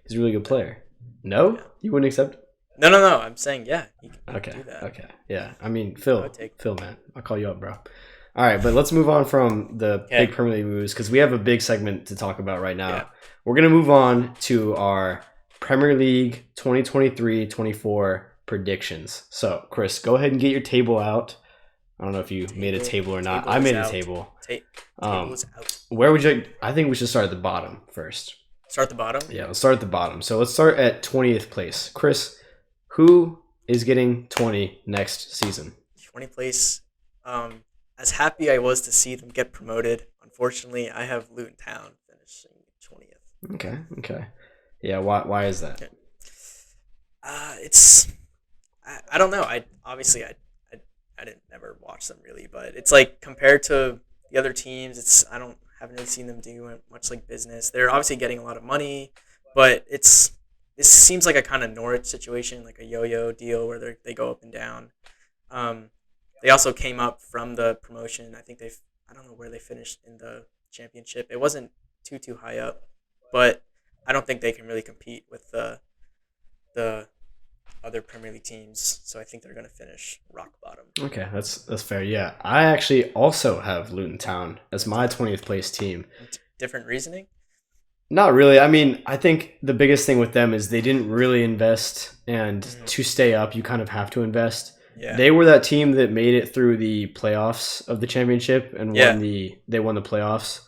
He's a really good player. No? Yeah. You wouldn't accept it? No. I'm saying, yeah. You can do that. Okay. Yeah. I mean, Phil, man. I'll call you up, bro. All right, but let's move on from the big Premier League moves because we have a big segment to talk about right now. Yeah. We're going to move on to our Premier League 2023-24 predictions. So, Chris, go ahead and get your table out. I don't know if you made a table or not. I made a table. Table is out. Where would you... I think we should start at the bottom first. Start at the bottom? Yeah, let's start at the bottom. So let's start at 20th place. Chris, who is getting 20 next season? 20th place. As happy I was to see them get promoted, unfortunately, I have Luton Town finishing 20th. Okay. Yeah, why is that? Okay. It's... I don't know. I didn't never watch them really, but it's like compared to the other teams, haven't really seen them do much like business. They're obviously getting a lot of money, but this seems like a kind of Norwich situation, like a yo-yo deal where they go up and down. They also came up from the promotion. I think I don't know where they finished in the championship. It wasn't too high up, but I don't think they can really compete with the other Premier League teams, so I think they're going to finish rock bottom. Okay, that's fair. Yeah, I actually also have Luton Town as my 20th place team. Different reasoning? Not really. I mean, I think the biggest thing with them is they didn't really invest, and to stay up, you kind of have to invest. Yeah. They were that team that made it through the playoffs of the championship and won the playoffs,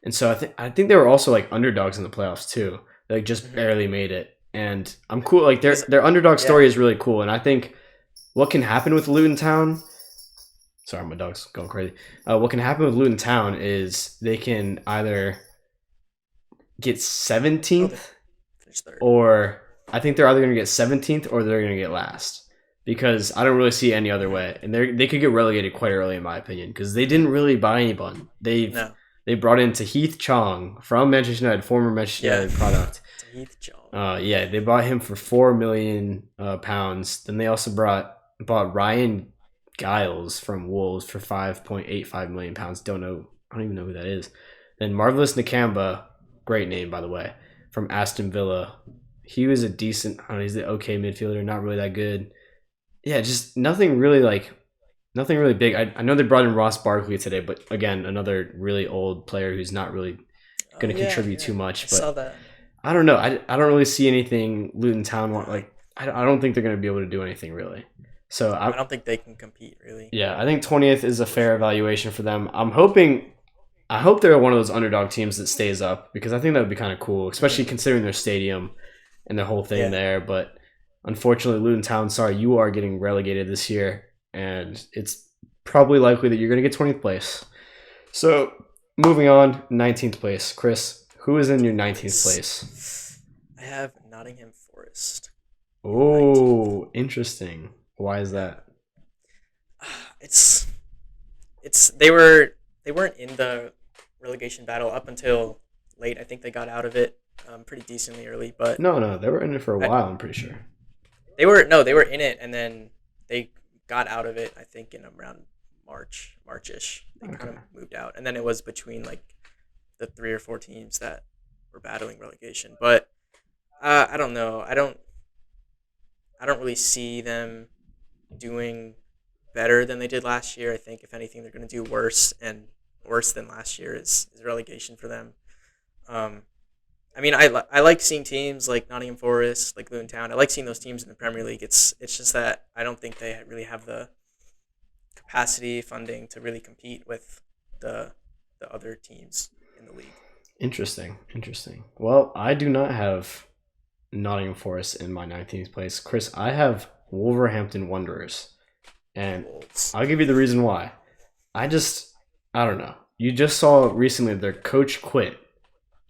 and so I think they were also like underdogs in the playoffs too. They just barely made it. And I'm cool. Like their underdog story is really cool. And I think what can happen with Luton Town. Sorry, my dog's going crazy. What can happen with Luton Town is they can either get 17th, or I think they're either going to get 17th or they're going to get last. Because I don't really see any other way. And they could get relegated quite early, in my opinion, because they didn't really buy anyone. They brought in Tahith Chong from Manchester United, former Manchester United product. Tahith Chong. They bought him for £4 million pounds. Then they also bought Ryan Giles from Wolves for £5.85 million pounds. I don't even know who that is. Then Marvelous Nakamba, great name by the way, from Aston Villa. He was a decent, he's the okay midfielder, not really that good. Yeah, just nothing really big. I know they brought in Ross Barkley today, but again, another really old player who's not really going to contribute too much. But saw that. I don't know. I don't really see anything Luton Town want. Like I don't think they're going to be able to do anything really. So I don't think they can compete really. Yeah, I think 20th is a fair evaluation for them. I hope they're one of those underdog teams that stays up because I think that would be kind of cool, especially considering their stadium and their whole thing there. But unfortunately, Luton Town, sorry, you are getting relegated this year, and it's probably likely that you're going to get 20th place. So moving on, 19th place. Chris, who is in your 19th place? I have Nottingham Forest. Oh, interesting. Why is that? It's they weren't in the relegation battle up until late. I think they got out of it pretty decently early, but no, they were in it for a while. I'm pretty sure they were in it, and then they got out of it. I think in around Marchish. They kind of moved out, and then it was between like the 3 or 4 teams that were battling relegation. But I don't know. I don't really see them doing better than they did last year. I think if anything, they're going to do worse, and worse than last year is relegation for them. I mean, I like seeing teams like Nottingham Forest, like Luton Town. I like seeing those teams in the Premier League. It's just that I don't think they really have the capacity, funding to really compete with the the other teams in the league. Interesting. Interesting. Well, I do not have Nottingham Forest in my 19th place. Chris, I have Wolverhampton Wanderers. And Wolves. I'll give you the reason why. I just, I don't know. You just saw recently their coach quit.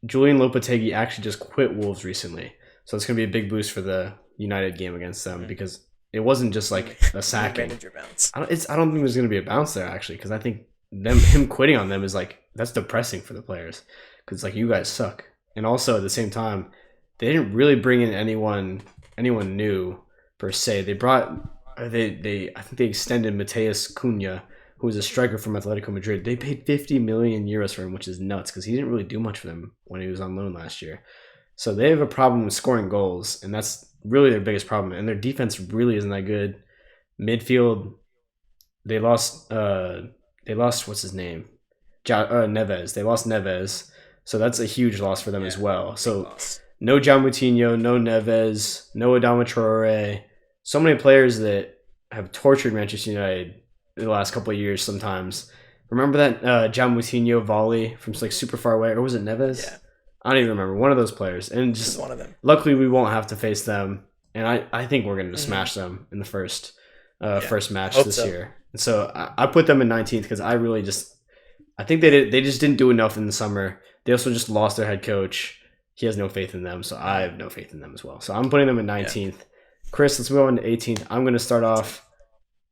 Julian Lopetegui actually just quit Wolves recently. So it's going to be a big boost for the United game against them because it wasn't just like a sacking. Manager bounce. I don't think there's going to be a bounce there actually because I think him quitting on them is like, that's depressing for the players because like you guys suck. And also at the same time, they didn't really bring in anyone new per se. They brought they I think they extended Mateus Cunha, who was a striker from Atletico Madrid. They paid 50 million euros for him, which is nuts because he didn't really do much for them when he was on loan last year. So they have a problem with scoring goals, and that's really their biggest problem. And their defense really isn't that good. Midfield, they lost what's his name, Neves. They lost Neves, so that's a huge loss for them as well. So no João Moutinho, no Neves, no Adama Traore. So many players that have tortured Manchester United in the last couple of years sometimes. Remember that João Moutinho volley from like super far away? Or was it Neves? Yeah. I don't even remember. One of those players. And just one of them. Luckily, we won't have to face them. And I think we're going to smash them in the first match this year. And so I put them in 19th because I really I think they just didn't do enough in the summer. They also just lost their head coach. He has no faith in them, so I have no faith in them as well. So I'm putting them in 19th. Yeah. Chris, let's move on to 18th. I'm going to start off.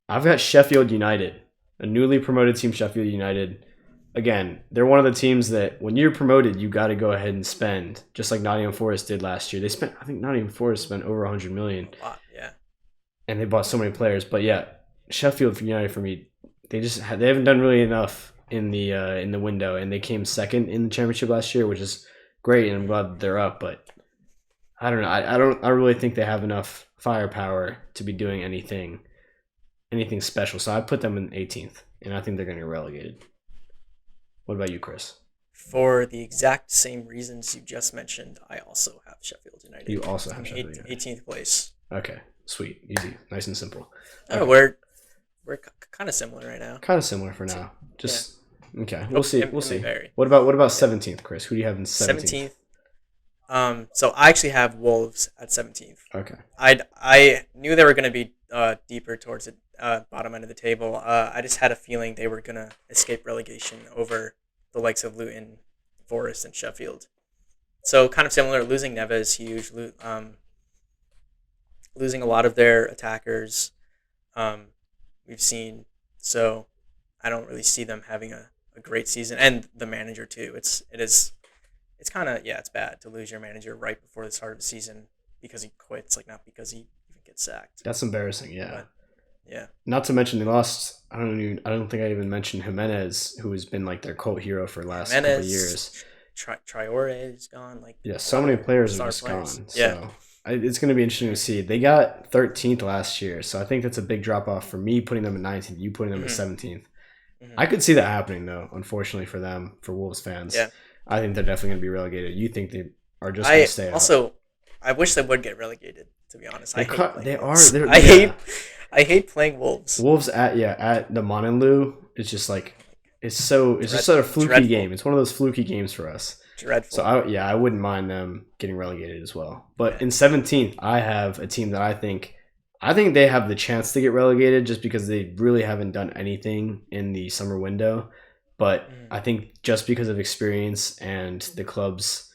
I've got Sheffield United, a newly promoted team, Sheffield United. Again, they're one of the teams that when you're promoted, you got to go ahead and spend, just like Nottingham Forest did last year. I think Nottingham Forest spent over 100 million. A lot, yeah. And they bought so many players. But yeah, Sheffield United for me, they haven't done really enough in the window, and they came second in the championship last year, which is great, and I'm glad they're up. But I don't know. I really think they have enough firepower to be doing anything special. So I put them in 18th, and I think they're going to get relegated. What about you, Chris? For the exact same reasons you just mentioned, I also have Sheffield United. You also have Sheffield United. 18th place. Okay, sweet, easy, nice and simple. Okay. Oh, we're kind of similar right now. Kind of similar for now. Just okay. We'll see. We'll see. What about 17th, Chris? Who do you have in 17th? 17th. So I actually have Wolves at 17th. Okay. I knew they were going to be deeper towards the bottom end of the table. I just had a feeling they were going to escape relegation over the likes of Luton, Forest, and Sheffield. So kind of similar. Losing Neves, huge. Losing a lot of their attackers. We've seen. So I don't really see them having a great season. And the manager too. It's kind of, it's bad to lose your manager right before the start of the season because he quits, like not because he even gets sacked. That's embarrassing, yeah. But, yeah. Not to mention they lost, I don't think I even mentioned Jimenez, who has been like their cult hero for the last couple of years. Traore is gone. So many players are just gone. So it's going to be interesting to see. They got 13th last year, so I think that's a big drop off for me putting them at 19th, you putting them at 17th. Mm-hmm. I could see that happening though, unfortunately for them, for Wolves fans. Yeah. I think they're definitely going to be relegated. You think they are just going to stay up? Also, I wish they would get relegated, to be honest. I hate playing Wolves. Wolves at the ManUtd, it's just like it's just sort of fluky game. It's one of those fluky games for us. Dreadful. So I wouldn't mind them getting relegated as well. But in 17th, I have a team that I think they have the chance to get relegated just because they really haven't done anything in the summer window. But I think just because of experience and the club's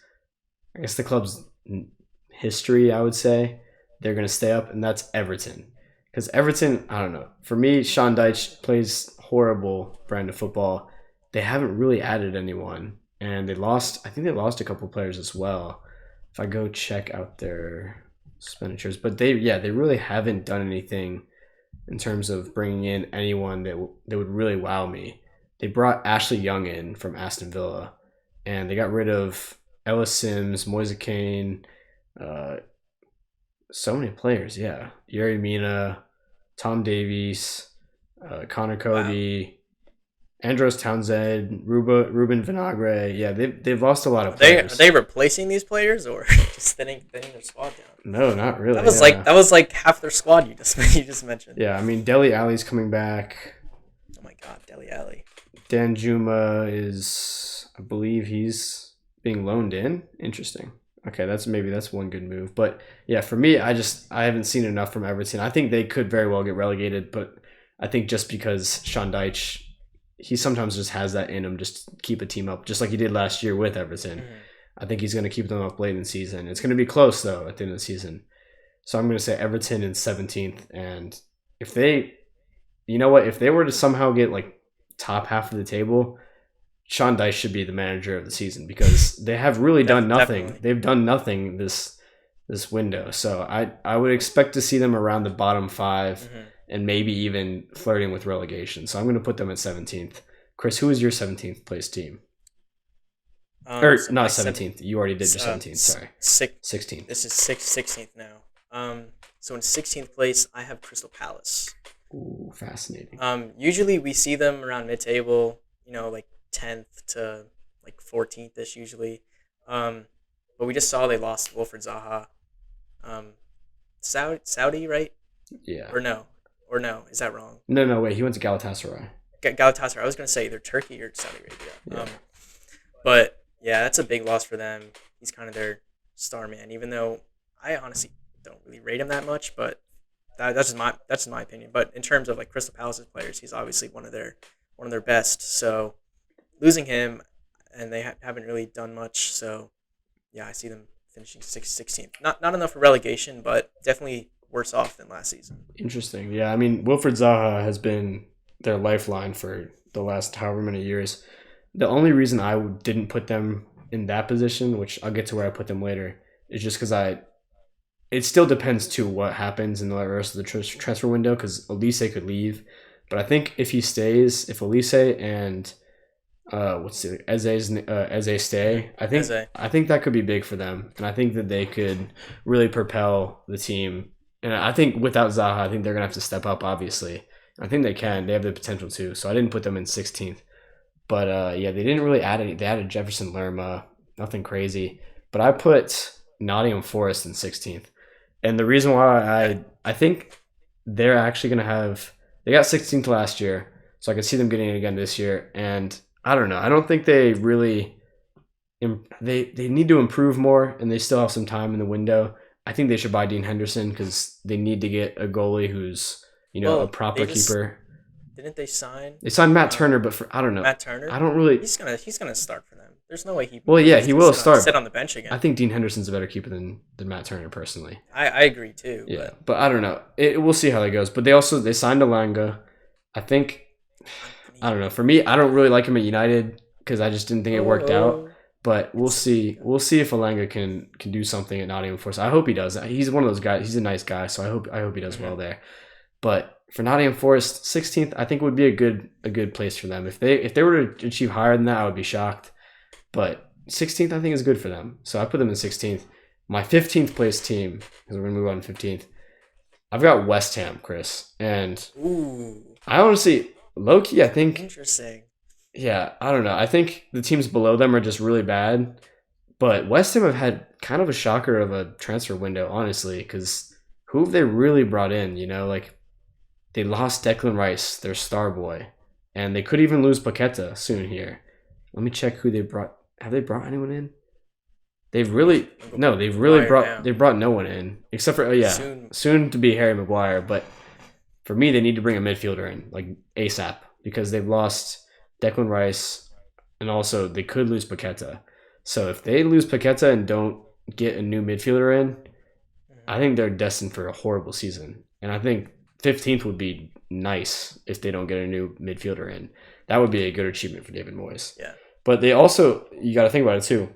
history, I would say, they're going to stay up, and that's Everton. Because Everton, I don't know. For me, Sean Dyche plays horrible brand of football. They haven't really added anyone, and I think they lost a couple players as well. If I go check out their expenditures. But they really haven't done anything in terms of bringing in anyone that would really wow me. They brought Ashley Young in from Aston Villa, and they got rid of Ellis Sims, Moise Kean, so many players, yeah. Yerry Mina, Tom Davies, Connor Cody. Andros Townsend, Ruben Vinagre. Yeah, they've lost a lot of Are players. they replacing these players or just thinning their squad down? No, not really. That was like half their squad you just mentioned. Yeah, I mean Dele Alli's coming back. Oh my God, Dele Alli. Dan Juma I believe he's being loaned in. Interesting. Okay, that's one good move. But yeah, for me, I haven't seen enough from Everton. I think they could very well get relegated, but I think just because Sean Dyche, he sometimes just has that in him, just to keep a team up, just like he did last year with Everton. Mm-hmm. I think he's going to keep them up late in the season. It's going to be close though at the end of the season. So I'm going to say Everton in 17th, and if they, if they were to somehow get like top half of the table, Sean Dyche should be the manager of the season because they have really done nothing. Definitely. They've done nothing this window. So I would expect to see them around the bottom 5 mm-hmm. and maybe even flirting with relegation. So I'm going to put them at 17th. Chris, who is your 17th place team? So not 17th. You already did your 17th. Sorry. 16th. This is 16th now. So in 16th place, I have Crystal Palace. Ooh, fascinating. Usually we see them around mid-table, like 10th to like 14th-ish usually. But we just saw they lost Wilfred Zaha. Saudi, right? Yeah. Or no? Is that wrong? No, wait. He went to Galatasaray. Galatasaray. I was going to say either Turkey or Saudi Arabia. Yeah. But yeah, that's a big loss for them. He's kind of their star man, even though I honestly don't really rate him that much, but that's my opinion. But in terms of like Crystal Palace's players, he's obviously one of their best. So losing him, and they haven't really done much. So yeah, I see them finishing 16th. Not enough for relegation, but definitely worse off than last season. Interesting. Yeah, I mean Wilfred Zaha has been their lifeline for the last however many years. The only reason I didn't put them in that position, which I'll get to where I put them later, is just because it still depends to what happens in the rest of the transfer window, because Elise could leave. But I think if Elise and Eze stay, I think that could be big for them. And I think that they could really propel the team. And I think without Zaha, I think they're going to have to step up, obviously. I think they can. They have the potential to. So I didn't put them in 16th. But yeah, they didn't really add any. They added Jefferson Lerma, nothing crazy. But I put Nottingham Forest in 16th. And the reason why I think they're actually going to have, they got 16th last year, so I can see them getting it again this year. And I don't know. I don't think they really, they need to improve more, and they still have some time in the window. I think they should buy Dean Henderson because they need to get a goalie who's, a proper keeper. Didn't they sign? They signed Matt Turner, but I don't know. Matt Turner? I don't really. He's gonna start for them. There's no way he. Well, yeah, he will start. Sit on the bench again. I think Dean Henderson's a better keeper than Matt Turner, personally. I agree too. Yeah, but I don't know. We'll see how that goes. But they signed Alanga. I think. I don't know. For me, I don't really like him at United because I just didn't think it worked out. But we'll see. We'll see if Alanga can do something at Nottingham Forest. I hope he does. He's one of those guys. He's a nice guy, so I hope he does well there. But for Nottingham Forest, 16th, I think would be a good place for them. If they were to achieve higher than that, I would be shocked. But 16th, I think is good for them. So I put them in 16th. My 15th place team, because we're gonna move on to 15th. I've got West Ham, Chris, and I honestly, low key, I think interesting. Yeah, I don't know. I think the teams below them are just really bad. But West Ham have had kind of a shocker of a transfer window, honestly, because who have they really brought in? They lost Declan Rice, their star boy, and they could even lose Paqueta soon here. Let me check who they brought. Have they brought anyone in? They've brought no one in except for soon to be Harry Maguire. But for me, they need to bring a midfielder in like ASAP because they've lost Declan Rice, and also they could lose Paqueta. So if they lose Paqueta and don't get a new midfielder in, I think they're destined for a horrible season. And I think 15th would be nice if they don't get a new midfielder in. That would be a good achievement for David Moyes. Yeah. But they also, you got to think about it too.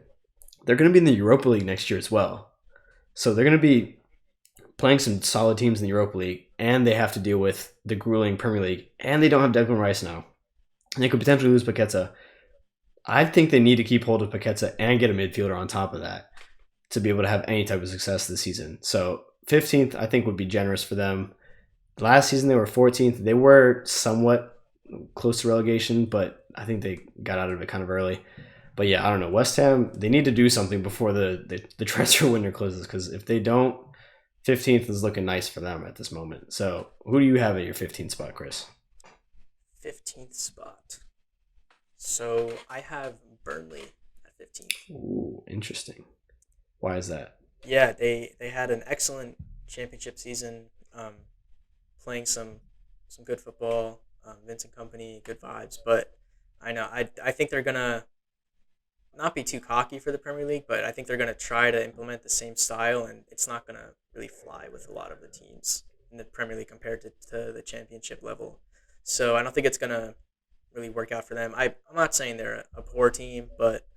They're going to be in the Europa League next year as well. So they're going to be playing some solid teams in the Europa League, and they have to deal with the grueling Premier League, and they don't have Declan Rice now. And they could potentially lose Paqueta. I think they need to keep hold of Paqueta and get a midfielder on top of that to be able to have any type of success this season. So 15th, I think, would be generous for them. Last season, they were 14th. They were somewhat close to relegation, but I think they got out of it kind of early. But yeah, I don't know. West Ham, they need to do something before the transfer window closes, because if they don't, 15th is looking nice for them at this moment. So who do you have at your 15th spot, Chris? 15th spot. So I have Burnley at 15th. Ooh, interesting. Why is that? Yeah, they had an excellent championship season, playing some good football. Vincent Company, good vibes. But I think they're gonna not be too cocky for the Premier League, but I think they're gonna try to implement the same style, and it's not gonna really fly with a lot of the teams in the Premier League compared to the championship level. So I don't think it's gonna really work out for them. I'm not saying they're a poor team, but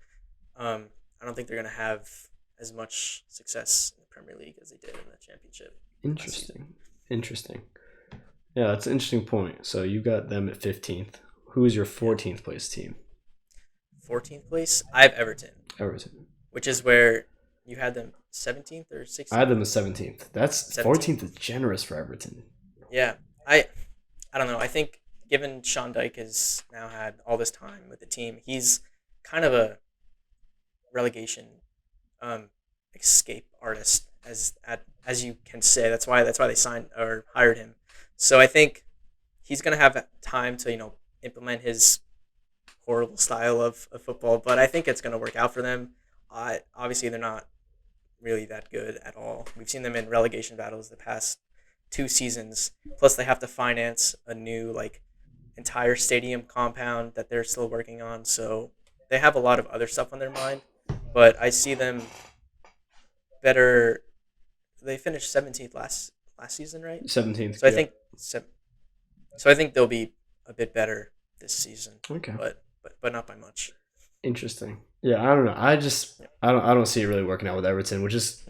I don't think they're gonna have as much success in the Premier League as they did in the championship. Interesting. Yeah, that's an interesting point. So you got them at 15th. Who is your 14th place team? 14th place, I have Everton. Everton. Which is where you had them 17th or 16th? I had them at 17th. That's 17th. 14th is generous for Everton. Yeah. I don't know. I think given Sean Dyche has now had all this time with the team, he's kind of a relegation escape artist, as you can say. That's why they signed or hired him. So I think he's going to have time to implement his horrible style of football, but I think it's going to work out for them. Obviously, they're not really that good at all. We've seen them in relegation battles the past 2 seasons. Plus, they have to finance a new entire stadium compound that they're still working on. So they have a lot of other stuff on their mind. But I see them better. They finished 17th last season, right? 17th. So I think they'll be a bit better this season. Okay. But not by much. Interesting. Yeah, I don't know. I don't see it really working out with Everton, which is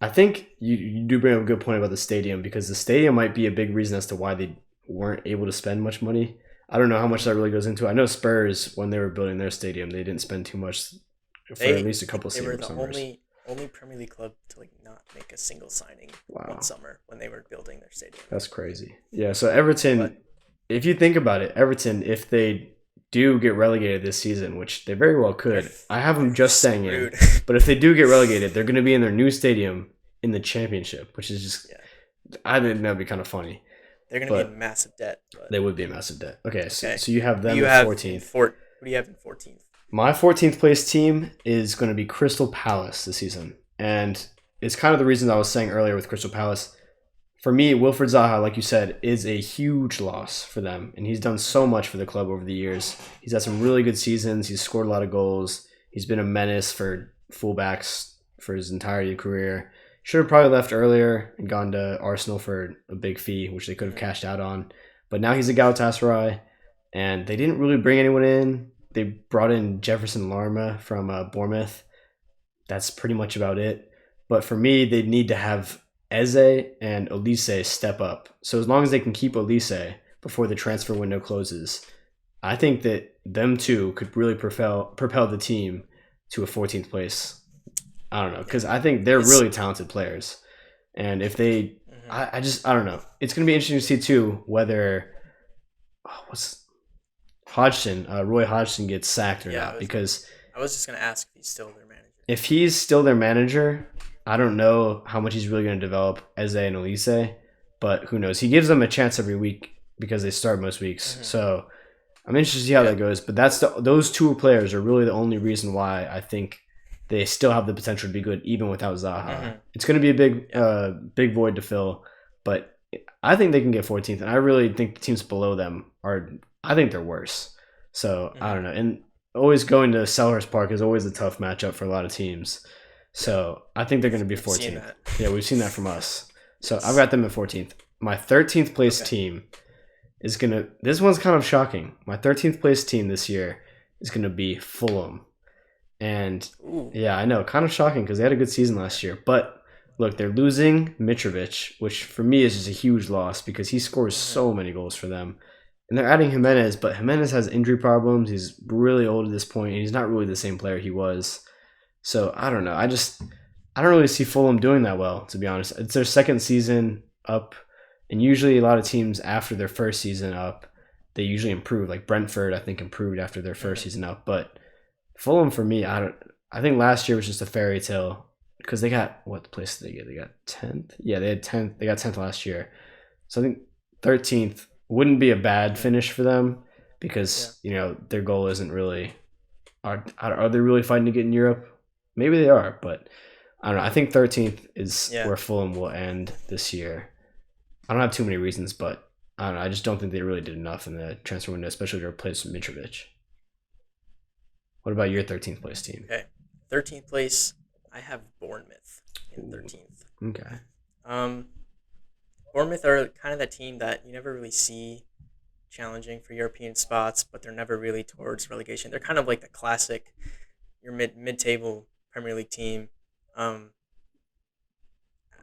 I think you do bring up a good point about the stadium, because the stadium might be a big reason as to why they weren't able to spend much money. I don't know how much that really goes into it. I know Spurs, when they were building their stadium, they didn't spend too much for at least a couple of summers. They were the only Premier League club to not make a single signing one summer when they were building their stadium. That's crazy. Yeah, so Everton, if you think about it, Everton, if they do get relegated this season, which they very well could, I have them just staying in. But if they do get relegated, they're going to be in their new stadium in the championship, which is just, I think that'd be kind of funny. They're going to be in massive debt. But... They would be in massive debt. Okay, so you have them at 14th. What do you have in 14th? My 14th place team is going to be Crystal Palace this season. And it's kind of the reasons I was saying earlier with Crystal Palace. For me, Wilfried Zaha, like you said, is a huge loss for them. And he's done so much for the club over the years. He's had some really good seasons. He's scored a lot of goals. He's been a menace for fullbacks for his entire career. Should have probably left earlier and gone to Arsenal for a big fee, which they could have cashed out on. But now he's at Galatasaray, and they didn't really bring anyone in. They brought in Jefferson Larma from Bournemouth. That's pretty much about it. But for me, they need to have Eze and Olise step up. So as long as they can keep Olise before the transfer window closes, I think that them two could really propel the team to a 14th place. I don't know, because I think they're really talented players. And if they, I don't know. It's going to be interesting to see too whether Roy Hodgson gets sacked or not. Because I was just going to ask if he's still their manager. If he's still their manager, I don't know how much he's really going to develop Eze and Olise, but who knows? He gives them a chance every week because they start most weeks. So I'm interested to see how that goes. But those two players are really the only reason why I think they still have the potential to be good even without Zaha. It's going to be a big void to fill, but I think they can get 14th, and I really think the teams below them I think they're worse. So I don't know. And always going to Selhurst Park is always a tough matchup for a lot of teams. So I think they're going to be 14th. Yeah, we've seen that from us. So I've got them at 14th. My 13th place team is going to... This one's kind of shocking. My 13th place team this year is going to be Fulham. And yeah, I know, kind of shocking because they had a good season last year. But look, they're losing Mitrovic, which for me is just a huge loss because he scores so many goals for them. And they're adding Jimenez, but Jimenez has injury problems. He's really old at this point, and he's not really the same player he was. So I don't know. I don't really see Fulham doing that well, to be honest. It's their second season up, and usually a lot of teams after their first season up, they usually improve. Like Brentford, I think improved after their first Mhm. season up, but Fulham for me, I don't. I think last year was just a fairy tale because they got what place did they get? They got 10th. Yeah, they had 10th. They got 10th last year, so I think 13th wouldn't be a bad Mhm. finish for them Yeah. because their goal isn't really. Are they really fighting to get in Europe? Maybe they are, but I don't know. I think 13th is Yeah. where Fulham will end this year. I don't have too many reasons, but I don't know. I just don't think they really did enough in the transfer window, especially to replace Mitrovic. What about your 13th place team? Okay. 13th place, I have Bournemouth in Ooh, 13th. okay. Um, Bournemouth are kind of that team that you never really see challenging for European spots, but they're never really towards relegation. They're kind of like the classic your mid table Premier League team. Um,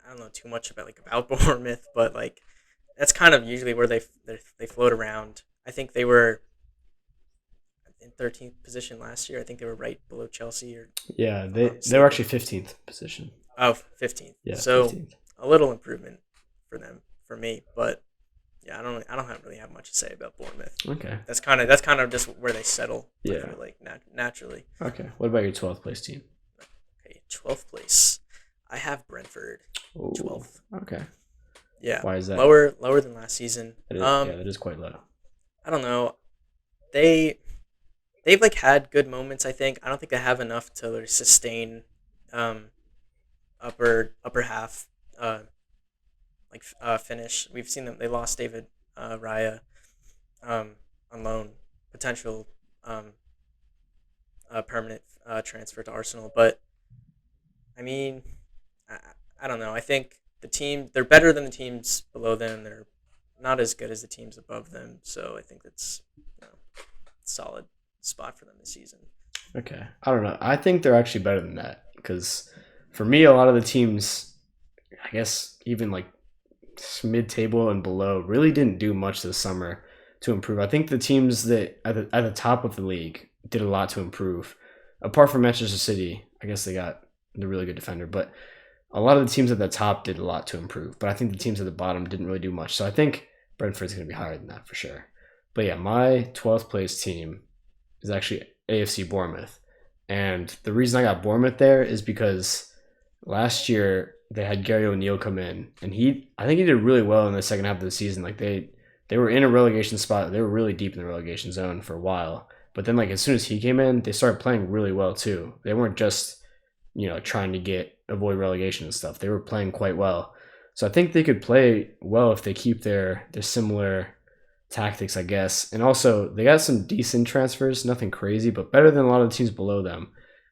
I don't know too much about Bournemouth, but like that's kind of usually where they float around. I think they were in 13th position last year. I think they were right below Chelsea, or Yeah, if I'm not they were mistaken. actually 15th position. Oh, 15th. Yeah, So 15th. a little improvement for me, but yeah, really have much to say about Bournemouth. Okay. That's kind of just where they settle. I Yeah. feel like naturally. Okay. What about your 12th place team? Okay, 12th place. I have Brentford, Oh, 12th. okay. Yeah, Why is that? lower than last season. That is quite low. I don't know. They they've like had good moments. I think. I don't think they have enough to like, sustain um upper half finish. We've seen them. They lost David Raya um on loan, potential um permanent transfer to Arsenal. But I mean, I, I don't know. I think they're better than the teams below them. They're not as good as the teams above them. So I think that's solid spot for them this season. Okay. I don't know. I think they're actually better than that because for me, a lot of the teams, I guess even like mid-table and below, really didn't do much this summer to improve. I think the teams that at the top of the league did a lot to improve. Apart from Manchester City, I guess they got the really good defender, but a lot of the teams at the top did a lot to improve. But I think the teams at the bottom didn't really do much. So I think Brentford's going to be higher than that for sure. But yeah, my 12th place team is actually AFC Bournemouth. And the reason I got Bournemouth there is because last year they had Gary O'Neill come in, and I think he did really well in the second half of the season. Like they were in a relegation spot. They were really deep in the relegation zone for a while. But then like as soon as he came in, they started playing really well too. They weren't just trying to avoid relegation and stuff. They were playing quite well. So I think they could play well if they keep their similar tactics, I guess. And also, they got some decent transfers, nothing crazy, but better than a lot of the teams below them.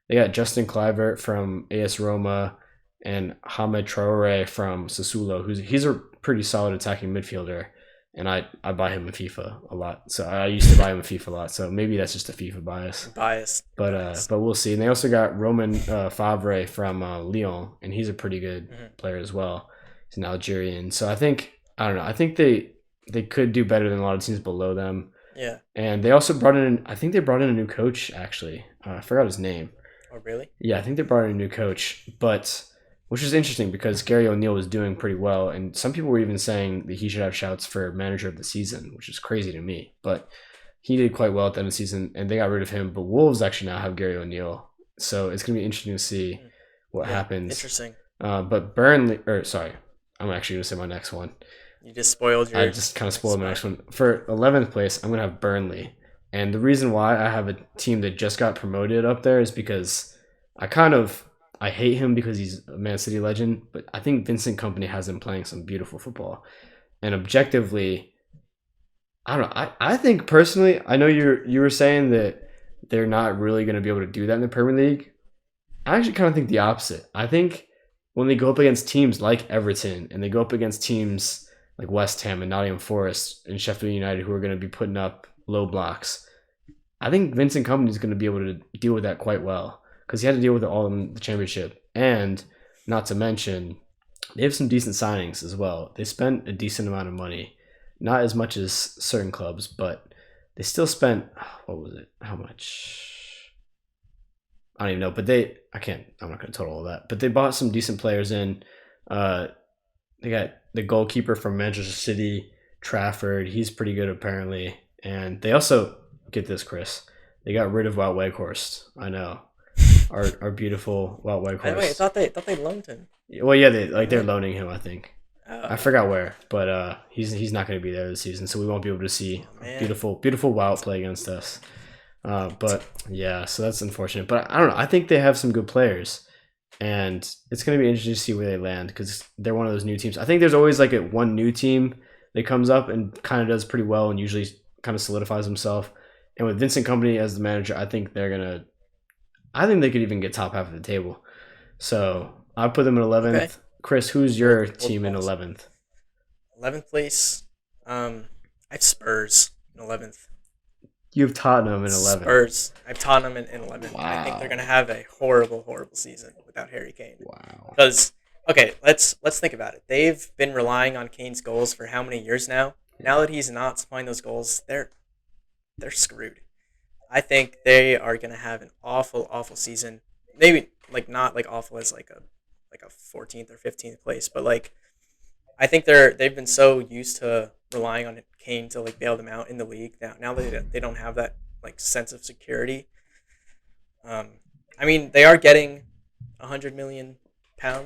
They got Justin Kluivert from AS Roma and Hamed Traore from Sassuolo, he's a pretty solid attacking midfielder. And I buy him in FIFA a lot. So I used to buy him in FIFA a lot. So maybe that's just a FIFA bias. Biased. But we'll see. And they also got Roman Favre from Lyon, and he's a pretty good player as well. He's an Algerian. So I don't know. I think they could do better than a lot of teams below them. Yeah. And they also brought in, I think they brought in a new coach, actually. I forgot his name. Oh, really? Yeah, I think they brought in a new coach, which is interesting because Gary O'Neill was doing pretty well. And some people were even saying that he should have shouts for manager of the season, which is crazy to me. But he did quite well at the end of the season, and they got rid of him. But Wolves actually now have Gary O'Neill. So it's going to be interesting to see what happens. Interesting. But Burnley, I'm actually going to say my next one. You just spoiled your... I just kind of spoiled my next one. For 11th place, I'm going to have Burnley. And the reason why I have a team that just got promoted up there is because I hate him because he's a Man City legend, but I think Vincent Kompany has him playing some beautiful football. And objectively, I don't know. I think personally, I know you were saying that they're not really going to be able to do that in the Premier League. I actually kind of think the opposite. I think when they go up against teams like Everton and they go up against teams like West Ham and Nottingham Forest and Sheffield United who are going to be putting up low blocks, I think Vincent Kompany is going to be able to deal with that quite well because he had to deal with it all in the Championship. And not to mention, they have some decent signings as well. They spent a decent amount of money. Not as much as certain clubs, but they still spent, what was it? How much? I don't even know, but I'm not going to total all that. But they bought some decent players in. They got the goalkeeper from Manchester City, Trafford. He's pretty good apparently. And they also, get this, Chris, they got rid of Wout Weghorst. I know. Our beautiful Wout By the way, I Weghorst. thought they loaned him. Well, yeah, they're loaning him, I think. I Oh, forgot where, but he's not going to be there this season, so we won't be able to see man. beautiful Wout play against us. But yeah, so that's unfortunate. But I don't know. I think they have some good players, and it's going to be interesting to see where they land because they're one of those new teams. I think there's always like one new team that comes up and kind of does pretty well and usually kind of solidifies himself. And with Vincent Company as the manager, I think they could even get top half of the table. So I put them in 11th. Okay. Chris, who's your Bold team in balls. 11th? 11th place. I have Spurs in 11th. You have Tottenham in 11th. Spurs. I have Tottenham in 11th. I think Wow. they're gonna have a horrible season without Harry Kane. Wow. Because okay, let's think about it. They've been relying on Kane's goals for how many years now? Now that he's not supplying those goals, they're screwed. I think they are gonna have an awful season. Maybe like not like awful as like a 14th or 15th place, but like I think they've been so used to relying on Kane to like bail them out in the league. Now they don't have that like sense of security. I mean they are getting £100 million,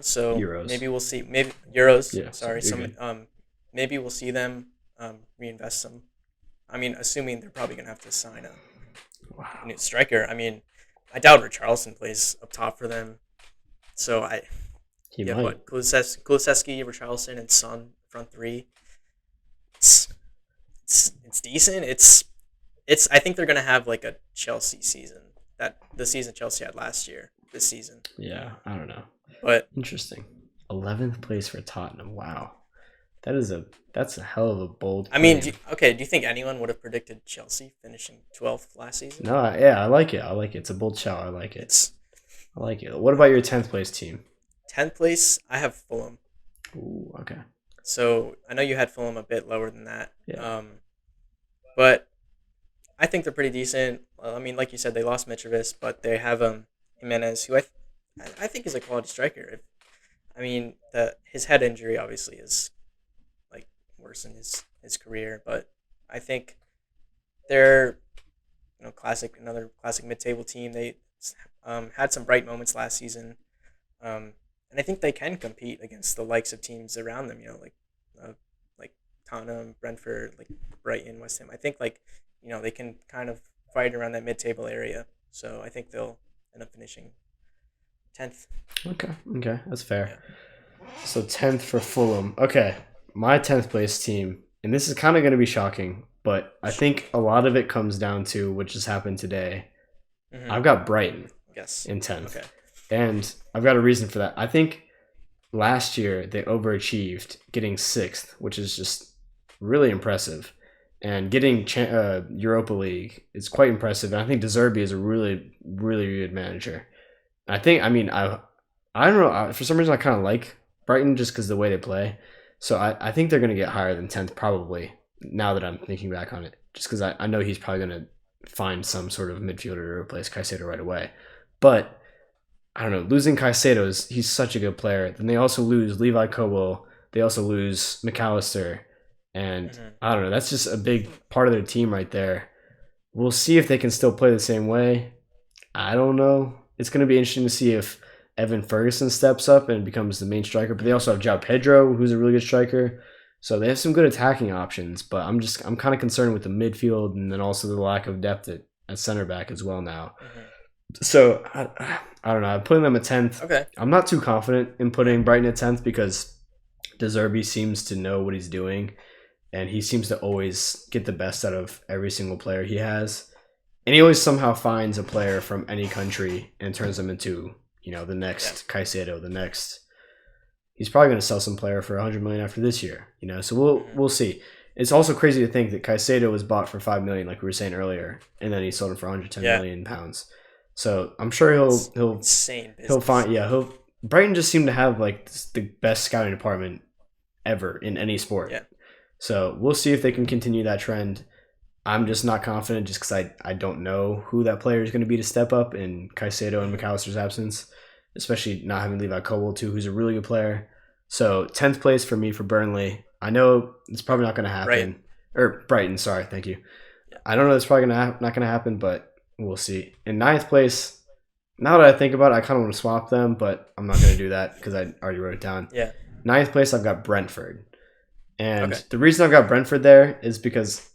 so Euros. maybe we'll see. Maybe euros. Yeah, Sorry, you're good. maybe we'll see them reinvest some. I mean, assuming they're probably gonna have to sign a Wow. new striker. I mean, I doubt Richarlison plays up top for them. So He yeah, might. what Kulusevski, Richarlison, and Son front three. It's decent. It's. I think they're gonna have like a Chelsea season, that the season Chelsea had last year. This season, Yeah, I don't know. but Interesting. 11th place for Tottenham. Wow. That's a hell of a bold I mean, claim. do you think anyone would have predicted Chelsea finishing 12th last season? No, I like it. I like it. It's a bold shout. I like it. It's I like it. What about your 10th place team? 10th place. I have Fulham. Ooh, okay. So I know you had Fulham a bit lower than that. Yeah. But I think they're pretty decent. I mean, like you said, they lost Mitrovic, but they have Jimenez, who I think is a quality striker. I mean, his head injury obviously is like worse in his career, but I think they're another classic mid-table team. They had some bright moments last season, and I think they can compete against the likes of teams around them. Like Tottenham, Brentford, like Brighton, West Ham. I think they can kind of fight around that mid-table area. So I think they'll end up finishing 10th. Okay, that's fair. Yeah. So 10th for Fulham. Okay, my 10th place team, and this is kind of going to be shocking, but I think a lot of it comes down to what just happened today. Mm-hmm. I've got Brighton Yes. in 10th. Okay. And I've got a reason for that. I think last year they overachieved getting 6th, which is just really impressive. And getting Europa League is quite impressive. And I think De Zerbi is a really, really good manager. I don't know. For some reason, I kind of like Brighton just because of the way they play. So I think they're going to get higher than 10th probably, now that I'm thinking back on it. Just because I know he's probably going to find some sort of midfielder to replace Caicedo right away. But I don't know. Losing Caicedo, he's such a good player. Then they also lose Levi Colwill. They also lose McAllister. And I don't know. That's just a big part of their team right there. We'll see if they can still play the same way. I don't know. It's going to be interesting to see if Evan Ferguson steps up and becomes the main striker. But they also have João Pedro, who's a really good striker. So they have some good attacking options. But I'm kind of concerned with the midfield and then also the lack of depth at center back as well now. Mm-hmm. So I don't know. I'm putting them at 10th. Okay. I'm not too confident in putting Brighton at 10th because De Zerbi seems to know what he's doing. And he seems to always get the best out of every single player he has. And he always somehow finds a player from any country and turns them into, the next Caicedo, the next. He's probably going to sell some player for $100 million after this year, So we'll see. It's also crazy to think that Caicedo was bought for $5 million, like we were saying earlier, and then he sold him for 110 million pounds. So I'm sure he'll insane business. He'll find Brighton just seem to have like the best scouting department ever in any sport. Yeah. So we'll see if they can continue that trend. I'm just not confident just because I don't know who that player is going to be to step up in Caicedo and McAllister's absence, especially not having Levi Colwill too, who's a really good player. So 10th place for me for Burnley. I know it's probably not going to happen. Brighton, sorry, thank you. Yeah. I don't know. It's probably not gonna happen, but we'll see. In ninth place, now that I think about it, I kind of want to swap them, but I'm not gonna do that because I already wrote it down. Yeah. Ninth place, I've got Brentford, and Okay. the reason I've got Brentford there is because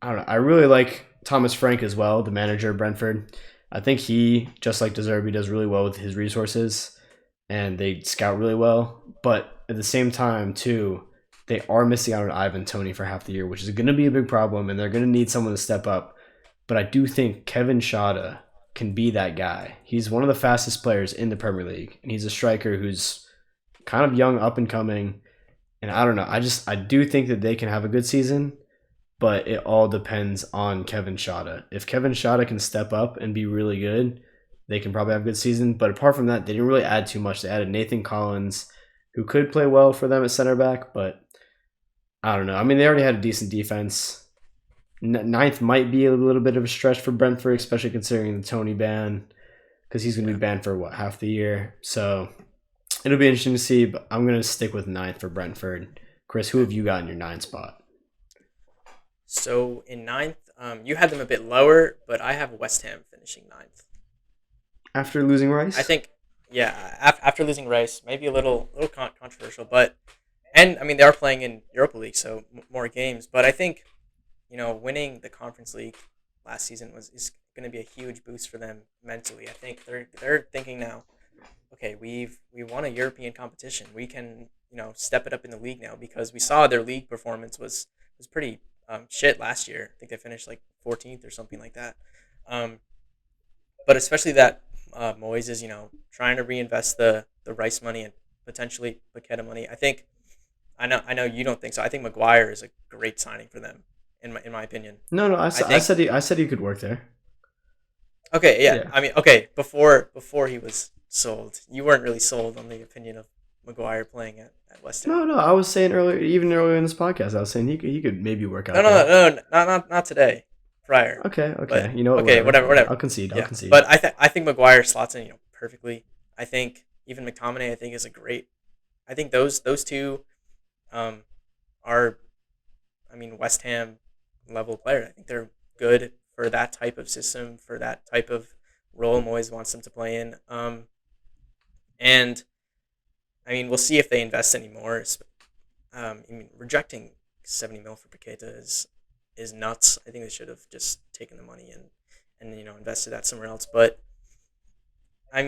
I don't know. I really like Thomas Frank as well, the manager of Brentford. I think he, just like De Zerbi, does really well with his resources, and they scout really well. But at the same time, too, they are missing out on Ivan Toney for half the year, which is going to be a big problem, and they're going to need someone to step up. But I do think Kevin Schade can be that guy. He's one of the fastest players in the Premier League, and he's a striker who's kind of young, up and coming. And I don't know. I do think that they can have a good season, but it all depends on Kevin Schade. If Kevin Schade can step up and be really good, they can probably have a good season. But apart from that, they didn't really add too much. They added Nathan Collins, who could play well for them at center back, but I don't know. I mean, they already had a decent defense. Ninth might be a little bit of a stretch for Brentford, especially considering the Tony ban, because he's going to be banned for, half the year. So it'll be interesting to see, but I'm going to stick with ninth for Brentford. Chris, who have you got in your ninth spot? So in ninth, you had them a bit lower, but I have West Ham finishing ninth. After losing Rice? I think, after losing Rice, maybe a little controversial, but and I mean they are playing in Europa League, so more games. But I think, winning the Conference League last season is going to be a huge boost for them mentally. I think they're thinking now, okay, we won a European competition. We can step it up in the league now, because we saw their league performance was pretty shit last year. I think they finished like 14th or something like that. But especially that Moyes is trying to reinvest the Rice money and potentially Paqueta money. I know you don't think so. I think Maguire is a great signing for them in my opinion. No, I said he could work there. Okay, yeah. I mean, okay, before he was sold, you weren't really sold on the opinion of Maguire playing at West Ham. No, I was saying earlier in this podcast, I was saying he could maybe work out. No, not today. Prior. Okay. But, whatever. Whatever. I'll concede. But I think Maguire slots in perfectly. I think even McTominay is a great. I think those two, are, West Ham level player. I think they're good for that type of system, for that type of role Moyes wants them to play in. And we'll see if they invest anymore. Rejecting 70 mil for Paqueta is nuts. I think they should have just taken the money and invested that somewhere else. But I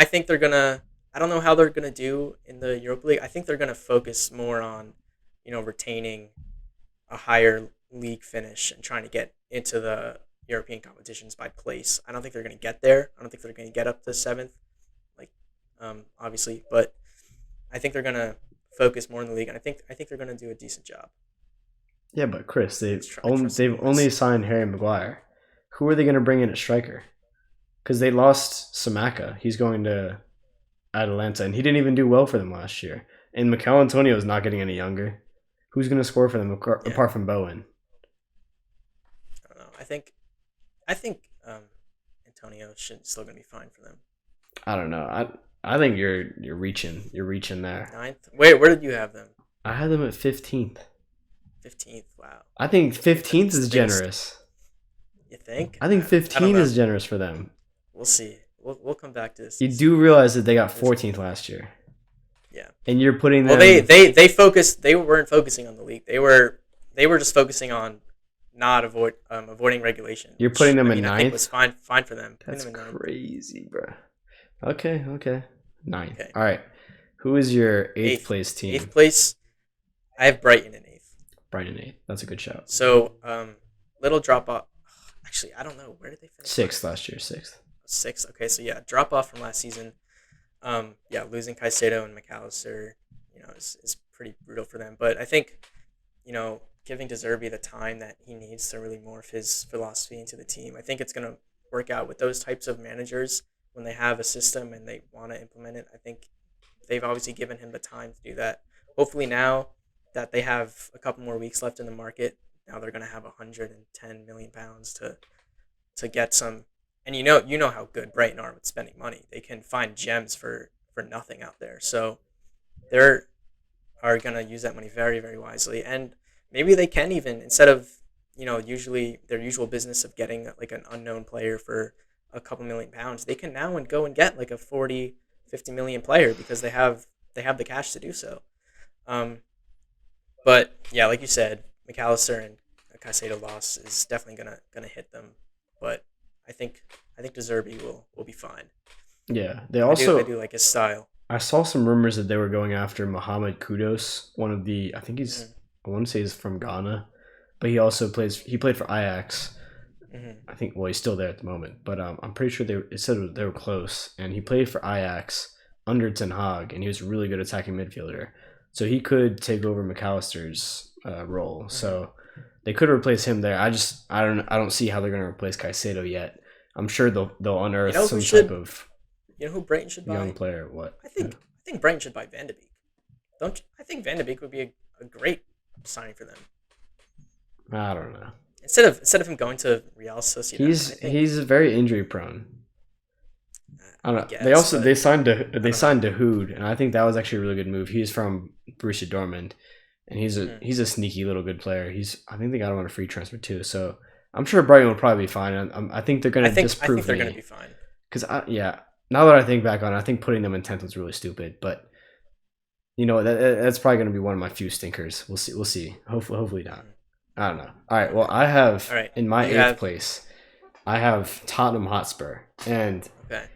think they're gonna. I don't know how they're gonna do in the Europa League. I think they're gonna focus more on retaining a higher league finish and trying to get into the European competitions by place. I don't think they're gonna get there. I don't think they're gonna get up to seventh, obviously. But I think they're gonna focus more in the league, and I think they're gonna do a decent job. Yeah, but Chris, they've only signed Harry Maguire. Who are they going to bring in at striker? Because they lost Samaka. He's going to Atalanta, and he didn't even do well for them last year. And Mikel Antonio is not getting any younger. Who's going to score for them apart from Bowen? I don't know. I think Antonio should still going to be fine for them. I don't know. I think you're reaching. You're reaching there. Ninth. Wait, where did you have them? I had them at 15th. 15th. Wow. I think 15th is generous. You think? I think 15 is generous for them. We'll see. We'll come back to this. You do realize that they got 14th last year. Yeah. And you're putting them. Well, they focused. They weren't focusing on the league. They were just focusing on not avoiding regulation. You're putting them in ninth. I think was fine for them. That's crazy, bro. Okay. Ninth. Okay. All right. Who is your eighth place team? Eighth place. I have Brighton in eighth. Brighton 8th. That's a good shout. So, little drop off. Actually, I don't know. Where did they finish? Sixth last year. Sixth. Okay, so yeah, drop off from last season. Losing Caicedo and McAllister, is pretty brutal for them. But I think, giving De Zerbi the time that he needs to really morph his philosophy into the team, I think it's going to work out with those types of managers when they have a system and they want to implement it. I think they've obviously given him the time to do that. Hopefully now that they have a couple more weeks left in the market, now they're going to have £110 million to get some. And you know how good Brighton are with spending money. They can find gems for nothing out there. So they are going to use that money very, very wisely. And maybe they can even, instead of usually their usual business of getting like an unknown player for a couple £1 million, they can now and go and get like a 40, 50 million player because they have the cash to do so. Um, but yeah, like you said, McAllister and Caicedo loss is definitely gonna hit them. But I think I think De Zerbi will be fine. Yeah, they I also. do like his style. I saw some rumors that they were going after Mohamed Kudus, one of the. I think Hmm. I want to say he's from Ghana, but he also plays. He played for Ajax. Hmm. I think. Well, he's still there at the moment, but I'm pretty sure it said they were close, and he played for Ajax under Ten Hag, and he was a really good attacking midfielder. So he could take over McAllister's role. Hmm. So they could replace him there. I don't see how they're going to replace Caicedo yet. I'm sure they'll You unearth know who some type should? of You know who Brighton should young buy? player. What? I think Brighton should buy Van de Beek. Don't you? I think Van de Beek would be a great signing for them. I don't know. Instead of him going to Real Sociedad, I think He's very injury prone. I don't I know. guess, but I They don't know. signed Dahoud, and I think that was actually a really good move. He's from Borussia Dortmund, and Hmm. he's a sneaky little good player. I think they got him on a free transfer too. So I'm sure Brighton will probably be fine. I think they're I gonna think I think disprove they're gonna be me fine. because yeah. Now that I think back on it, I think putting them in 10th was really stupid. But that's probably gonna be one of my few stinkers. We'll see. We'll see. Hopefully not. Mhm. I don't know. All right. Well, Okay. I have All right. in my You eighth have place. I have Tottenham Hotspur, and okay.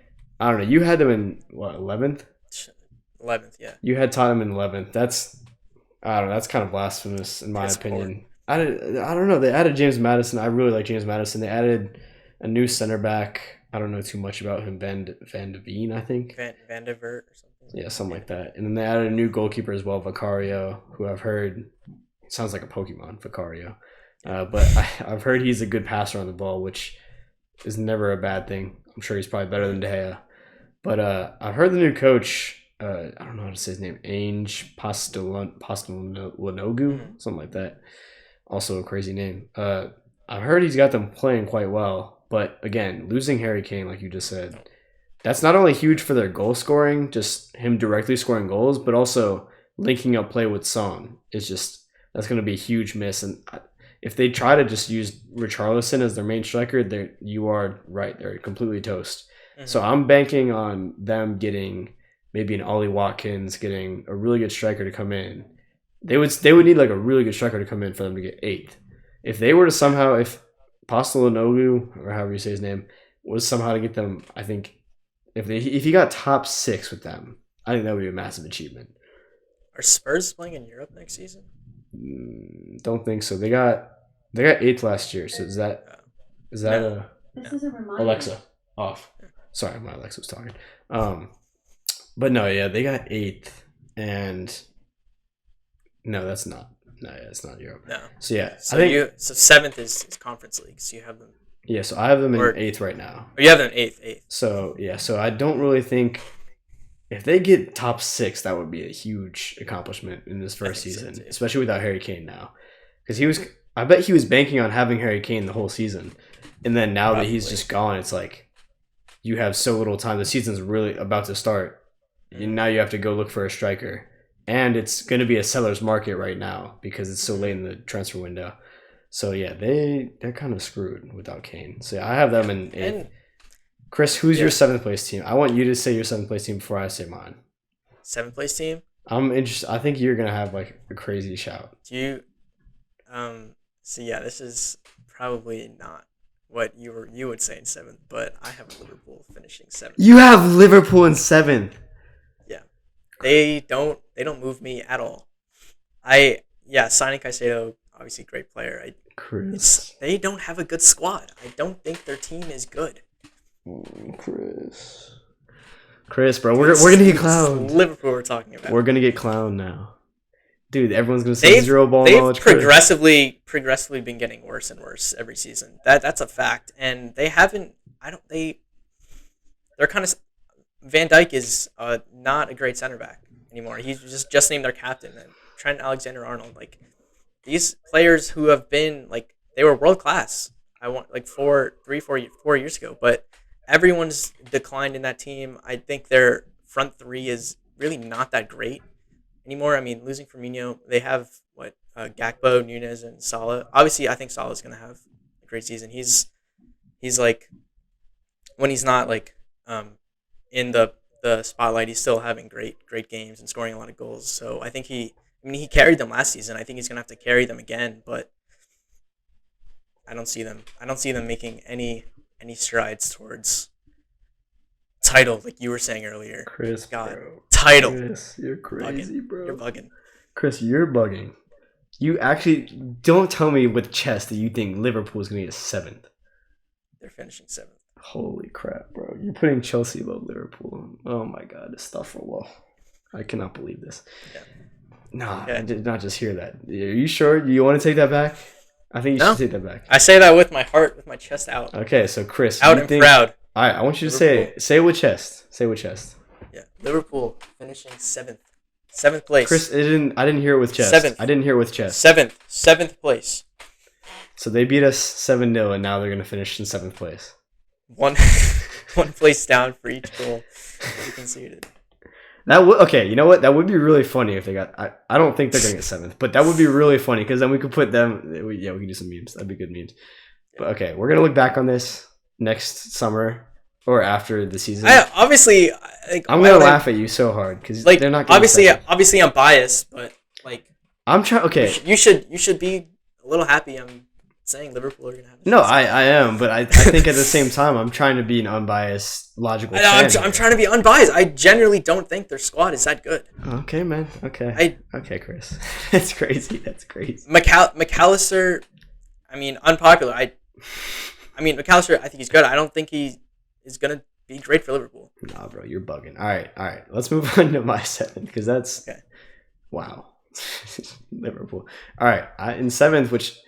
I don't know. You had them in what 11th? 11th, yeah. You had Tottenham in 11th. I don't know. That's kind of blasphemous in my Piss poor. opinion. I don't know. They added James Madison. I really like James Madison. They added a new center back. I don't know too much about him. Van de Veen, I think. Van de Vert or something. Yeah, something Van like de Vert. that. And then they added a new goalkeeper as well, Vicario, who I've heard sounds like a Pokemon, Vicario. But I've heard he's a good passer on the ball, which is never a bad thing. I'm sure he's probably better than De Gea. But I've heard the new coach. I don't know how to say his name. Ange Mm-hmm. Postelanogu, something like that. Also a crazy name. I've heard he's got them playing quite well. But again, losing Harry Kane, like you just said, that's not only huge for their goal scoring, just him directly scoring goals, but also linking up play with Son is just that's going to be a huge miss. And if they try to just use Richarlison as their main striker, you are right, they're completely toast. So Mm-hmm. I'm banking on them getting maybe an Ollie Watkins, getting a really good striker to come in. They would need like a really good striker to come in for them to get eighth. If they were to Yeah. somehow, if Postelanogu or however you say his name was somehow to get them, I think if he got top six with them, I think that would be a massive achievement. Are Spurs playing in Europe next season? Don't think so. They got eighth last year. So Uh, is that no. a No. Alexa off? Sorry, my Alexa was talking. Um, but no, yeah, they got eighth, and no, that's not. No, yeah, it's not Europe. No. So yeah, I So think seventh is Conference League. So you have them, yeah. So I have them in or eighth right now. you have them eighth. So yeah, so I don't really think if they get top six, that would be a huge accomplishment in this I first think so season, too. especially without Harry Kane now, because he was. I bet he was banking on having Harry Kane the whole season, and then now that he's Probably. just gone, it's like you have so little time. The season's really about to start, and Mm. now you have to go look for a striker, and it's going to be a seller's market right now because it's so late in the transfer window. So yeah, they're kind of screwed without Kane. So yeah, I have them Yeah. in eighth. And Chris, who's your yeah, seventh place team? I want you to say your seventh place team before I say mine. seventh place team. I'm interested. I think you're gonna have like a crazy shout. Do you so yeah, this is probably not what you would say in seventh, but I have Liverpool finishing seventh. You have Liverpool in seventh. Yeah. They don't move me at all. Signing Caicedo, obviously great player. Chris. They don't have a good squad. I don't think their team is good. Chris. Chris, bro, we're gonna get It's clowned. Liverpool we're talking about. We're gonna get clowned now, dude. Everyone's gonna say They've zero ball they've knowledge. Chris. progressively been getting worse and worse every season. That's a fact, and they haven't. I don't. They're kind of. Van Dijk is not a great center back anymore. He's just named their captain, and Trent Alexander-Arnold. Like these players who have been like they were world class. I want like 4 years ago, but everyone's declined in that team. I think their front three is really not that great anymore. I mean, losing Firmino, they have Gakpo, Nunez, and Salah. Obviously, I think Salah's gonna have a great season. He's like when he's not like in the spotlight, he's still having great games and scoring a lot of goals. So I think he carried them last season. I think he's gonna have to carry them again, but I don't see them. I don't see them making any strides towards title, like you were saying earlier. Chris, God, bro. title. Chris, you're crazy, bugging. bro. You're bugging. Chris, you're bugging. You actually don't tell me with chest that you think Liverpool is going to get 7th. They're finishing 7th. Holy crap, bro. You're putting Chelsea above Liverpool. Oh my God, this stuff for wall. I cannot believe this. Yeah. Nah, Okay. I did not just hear that. Are you sure? You want to take that back? I think you should take that back. I say that with my heart, with my chest out. Okay, so Chris. Out and proud. All right, I want you to Liverpool. say it with chest. Say it with chest. Yeah. Liverpool finishing 7th. 7th place. Chris, I didn't hear it with chest. 7th. I didn't hear it with chest. 7th place. So they beat us 7-0, and now they're going to finish in 7th place. One place down for each goal they conceded. Okay, you know what? That would be really funny if they got. I don't think they're going to get 7th, but that would be really funny because then we could put them. We could do some memes. That'd be good memes. But okay, we're going to look back on this next summer or after the season. Obviously, like, I'm going to laugh at you so hard because like, they're not. Obviously, I'm biased, but like, I'm trying. Okay, you should be a little happy. I'm saying Liverpool are gonna have. No, I am, but I think at the same time I'm trying to be an unbiased, logical. I'm trying to be unbiased. I genuinely don't think their squad is that good. Okay, man. Okay. Okay, Chris. That's crazy. That's crazy. McAllister, I mean, unpopular. I mean, McAllister, I think he's good. I don't think he is gonna be great for Liverpool. Nah, bro, you're bugging. All right. Let's move on to my 7th because that's okay. Wow. Liverpool. All right, in 7th, which.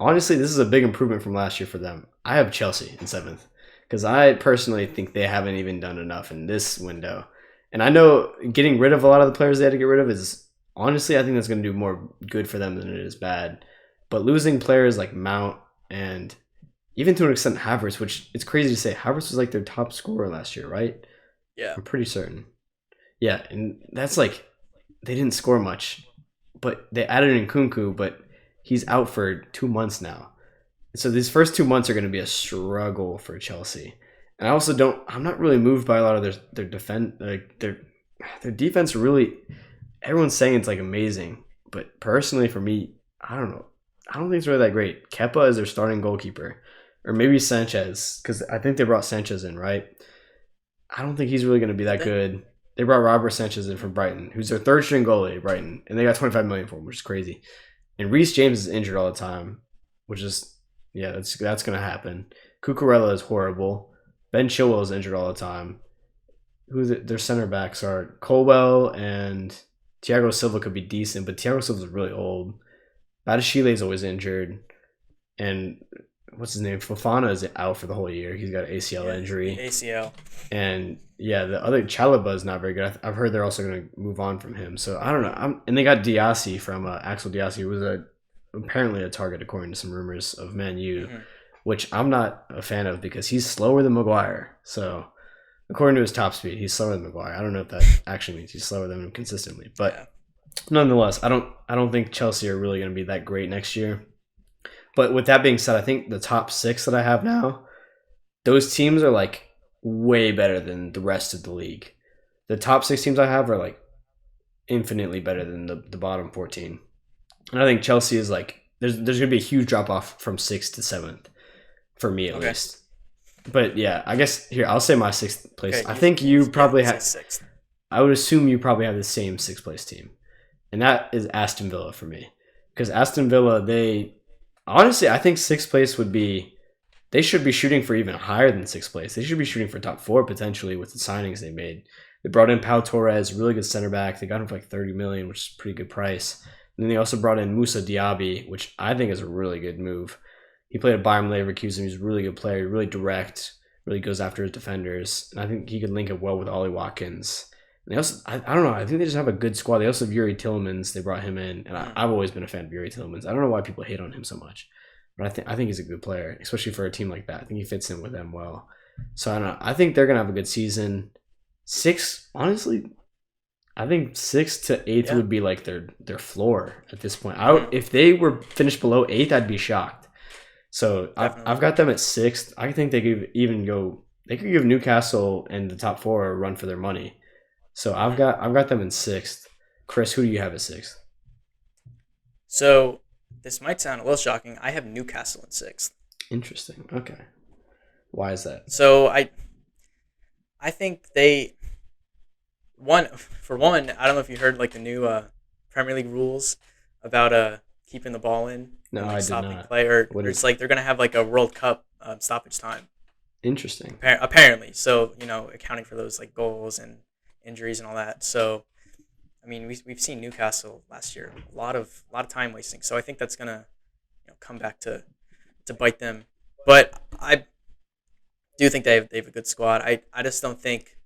Honestly, this is a big improvement from last year for them. I have Chelsea in 7th because I personally think they haven't even done enough in this window. And I know getting rid of a lot of the players they had to get rid of is honestly, I think that's going to do more good for them than it is bad. But losing players like Mount and even to an extent Havertz, which it's crazy to say, Havertz was like their top scorer last year, right? Yeah. I'm pretty certain. Yeah, and that's like they didn't score much, but they added in Nkunku, but he's out for 2 months now. So these first 2 months are going to be a struggle for Chelsea. And I'm not really moved by a lot of their defense. Like their defense really, everyone's saying it's like amazing. But personally for me, I don't know. I don't think it's really that great. Kepa is their starting goalkeeper. Or maybe Sanchez, because I think they brought Sanchez in, right? I don't think he's really going to be that good. They brought Robert Sanchez in from Brighton, who's their third string goalie at Brighton. And they got $25 million for him, which is crazy. And Reece James is injured all the time, which is, that's going to happen. Cucurella is horrible. Ben Chilwell is injured all the time. Their center backs are Colwell and Thiago Silva could be decent, but Thiago Silva is really old. Badiashile is always injured. And what's his name? Fofana is out for the whole year. He's got an ACL injury. ACL. And the other Chalobah is not very good. I've heard they're also going to move on from him. So I don't know. And they got Diassi from Axel Diassi, who was apparently a target according to some rumors of ManUtd, which I'm not a fan of because he's slower than Maguire. So according to his top speed, he's slower than Maguire. I don't know if that actually means he's slower than him consistently, but nonetheless, I don't think Chelsea are really going to be that great next year. But with that being said, I think the top 6 that I have now, those teams are like way better than the rest of the league. The top 6 teams I have are like infinitely better than the bottom 14. And I think Chelsea is like, there's going to be a huge drop off from 6th to 7th for me at least. But yeah, I guess here, I'll say my 6th place. Okay, I think you probably have, 6th. I would assume you probably have the same 6th place team. And that is Aston Villa for me. Because Aston Villa, honestly, I think 6th place they should be shooting for even higher than 6th place. They should be shooting for top 4 potentially with the signings they made. They brought in Pau Torres, really good center back. They got him for like $30 million, which is a pretty good price. And then they also brought in Moussa Diaby, which I think is a really good move. He played at Bayern Leverkusen. He's a really good player, really direct, really goes after his defenders. And I think he could link it well with Ollie Watkins. And they also, I don't know, I think they just have a good squad. They also have Yuri Tillmans. They brought him in. And I've always been a fan of Yuri Tillmans. I don't know why people hate on him so much. But I think he's a good player, especially for a team like that. I think he fits in with them well. So I don't know. I think they're going to have a good season. 6, honestly, I think sixth to eighth Yeah. would be like their floor at this point. Mhm. If they were finished below eighth, I'd be shocked. So I've Definitely. got them at sixth. I think they could even go. They could give Newcastle and the top four a run for their money. So Mhm. I've got them in sixth. Chris, who do you have at sixth? So this might sound a little shocking. I have Newcastle in sixth. Interesting. Okay. Why is that? So I think they one. I don't know if you heard like the new Premier League rules about keeping the ball in No, and I like did stopping not. play, or, What or is it's like they're gonna have like a World Cup stoppage time. interesting? Apparently, so accounting for those like goals and injuries and all that. So I mean, we've seen Newcastle last year, a lot of time wasting. So I think that's gonna come back to bite them. But I do think they have a good squad. I just don't think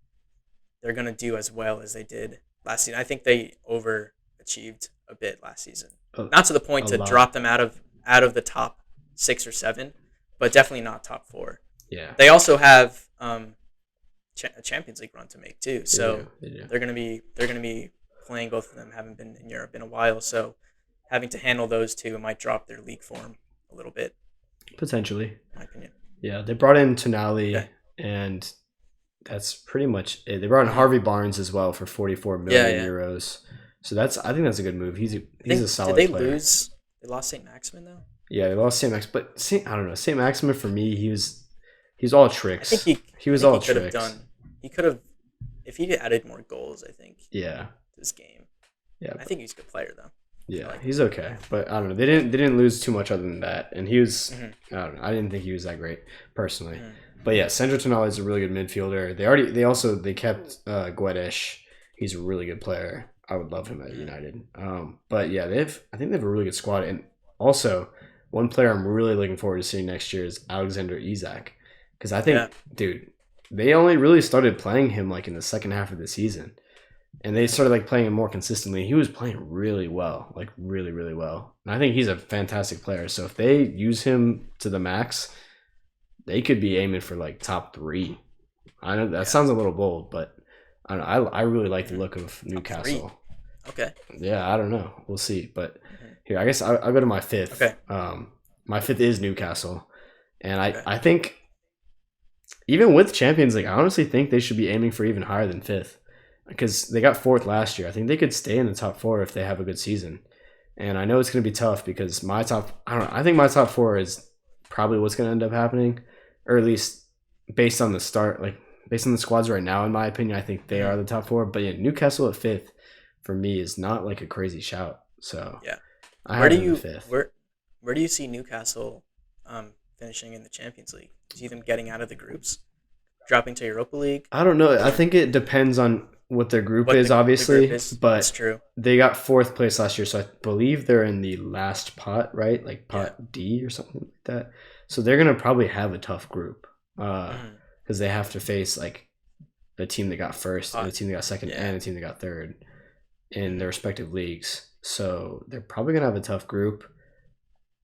they're gonna do as well as they did last season. I think they overachieved a bit last season. A, Not to the point a to lot. drop them out of the top 6 or 7, but definitely not top 4. Yeah. They also have a Champions League run to make too. They So do. They do. they're gonna be playing, both of them haven't been in Europe in a while, so having to handle those two might drop their league form a little bit, Potentially. in my opinion. Yeah. They brought in Tonali, Okay. and that's pretty much it. They brought in Mhm. Harvey Barnes as well for 44 Yeah, million yeah. euros. So I think that's a good move. I He's think a solid did they player. lose? They lost Saint Maximin though. Yeah, they lost Saint Max, but I don't know. Saint Maximin for me, he's all I think tricks. he He I was think all he could have tricks. done. He could have if he added more goals. I think Yeah, to this game. yeah, I think he's a good player though. I yeah. like him. He's okay, but I don't know. They didn't lose too much other than that, and he was. Mhm. I don't know. I didn't think he was that great personally, Mhm. but yeah, Sandro Tonali is a really good midfielder. They kept Guedes. He's a really good player. I would love him at Mhm. United. But yeah, I think they have a really good squad, and also one player I'm really looking forward to seeing next year is Alexander Isak, because I Yeah. think, dude, they only really started playing him like in the second half of the season, and they started like playing him more consistently. He was playing really well, like really, really well. And I think he's a fantastic player. So if they use him to the max, they could be aiming for like top three. I know that Yeah. sounds a little bold, but I don't know. I really like the Mhm. look of Top 3. Newcastle. Okay. Yeah, I don't know. We'll see. But Mhm. here, I guess I'll go to my fifth. Okay. My fifth is Newcastle, and Okay. I think even with Champions League, I honestly think they should be aiming for even higher than fifth, because they got fourth last year. I think they could stay in the top four if they have a good season. And I know it's going to be tough because I don't know. I think my top four is probably what's going to end up happening, or at least based on the start, like based on the squads right now. In my opinion, I think they Mhm. are the top four. But yeah, Newcastle at fifth for me is not like a crazy shout. So Yeah. I Where have do them in you fifth. where do you see Newcastle finishing in the Champions League? Do you see them getting out of the groups, dropping to Europa League, I don't know. I or think it depends on what their group what is, the group obviously. is? That's But true. they got fourth place last year, so I believe they're in the last pot, right? Like Yeah. pot D or something like that. So they're gonna probably have a tough group, Mhm. because they have to face like the team that got first, and the Pot. team that got second, Yeah. and the team that got third in their Mhm. respective leagues. So they're probably gonna have a tough group.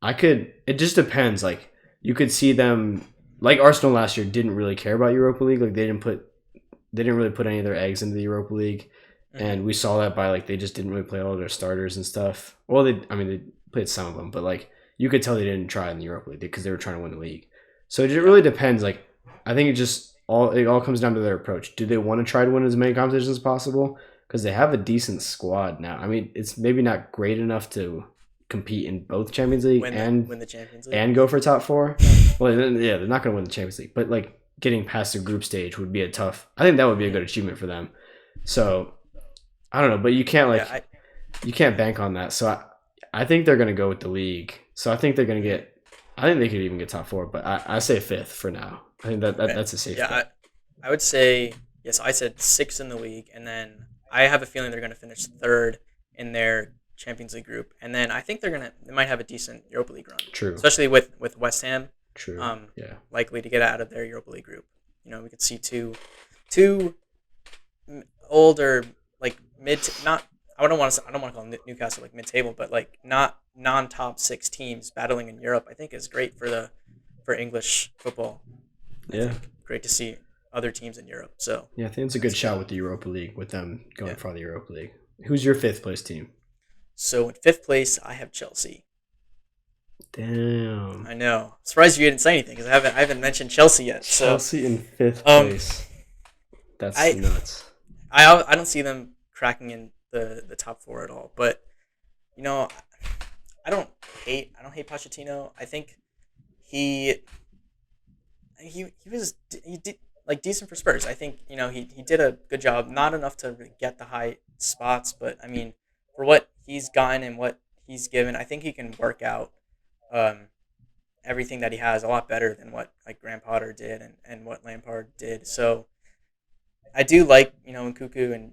It just depends. Like you could see them, like Arsenal last year didn't really care about Europa League. Like they didn't really put any of their eggs into the Europa League, Mhm. and we saw that by like they just didn't really play all of their starters and stuff. Well, they played some of them, but like you could tell they didn't try in the Europa League because they were trying to win the league. So it really depends. Like I think it all comes down to their approach. Do they want to try to win as many competitions as possible? Because they have a decent squad now. I mean, it's maybe not great enough to compete in both Champions League Win the Champions League. and go for top four. Well, yeah, they're not going to win the Champions League, but like getting past the group stage would be a tough. I think that would be a good achievement for them. So I don't know, but you can't Yeah. you can't bank on that. So I think they're going to go with the league. So I think they're going to get. I think they could even get top four, but I say fifth for now. I think Okay. that's a safe Yeah. bet. I would say yes. I said 6 in the league, and then I have a feeling they're going to finish third in their Champions League group, and then I think they might have a decent Europa League run, True. especially with West Ham. True. Yeah. Likely to get out of their Europa League group. We could see two older, like mid, not I don't want to call Newcastle like mid table, but like not non-top 6 teams battling in Europe. I think is great for English football. I Yeah. think great to see. other teams in Europe. So Yeah, I think it's a good shot with the Europa League, with them going yeah. for the Europa League. Who's your fifth place team? So in fifth place, I have Chelsea. Damn. I know. I'm surprised you didn't say anything because I haven't mentioned Chelsea yet. Chelsea in fifth Um, place. That's I nuts. I don't see them cracking in the top four at all. But you know, I don't hate Pochettino. I think he he did like decent for Spurs. I think he did a good job. Not enough to really get the high spots, but I mean for what he's gotten and what he's given, I think he can work out um, everything that he has a lot better than what like Graham Potter did and what Lampard did. So I do like Nkuku and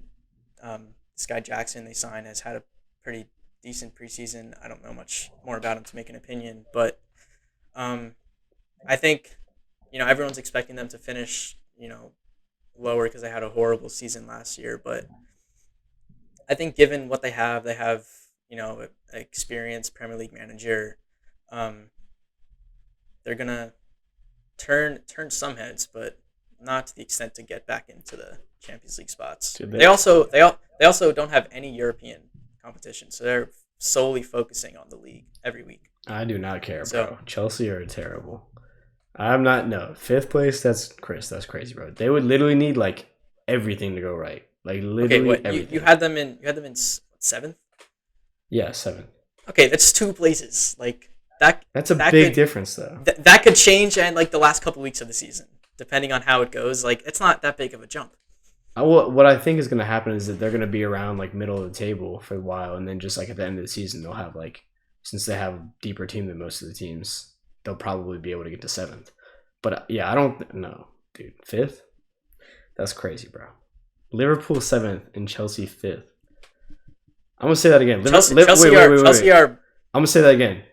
this guy Jackson they signed has had a pretty decent preseason. I don't know much more about him to make an opinion, but um, I think everyone's expecting them to finish lower because they had a horrible season last year. But I think given what they have an experienced Premier League manager. Um, they're gonna turn some heads, but not to the extent to get back into the Champions League spots. Dude, They also don't have any European competition, so they're solely focusing on the league every week. I do not care, bro. So Chelsea are terrible. I'm not. No, fifth place. That's Chris. That's crazy, bro. They would literally need like everything to go right. Like literally okay, what everything. you had them in seventh? Yeah, seventh. Okay, that's two places. Like that. That's a that big could, difference, though. That could change in like the last couple weeks of the season, depending on how it goes. Like it's not that big of a jump. What I think is going to happen is that they're going to be around like middle of the table for a while, and then just like at the end of the season, they'll have like, since they have a deeper team than most of the teams, they'll probably be able to get to seventh. But yeah, I don't know, dude. Fifth? That's crazy, bro. Liverpool seventh and Chelsea fifth. I'm gonna say that again. Chelsea wait. are I'm gonna say that again.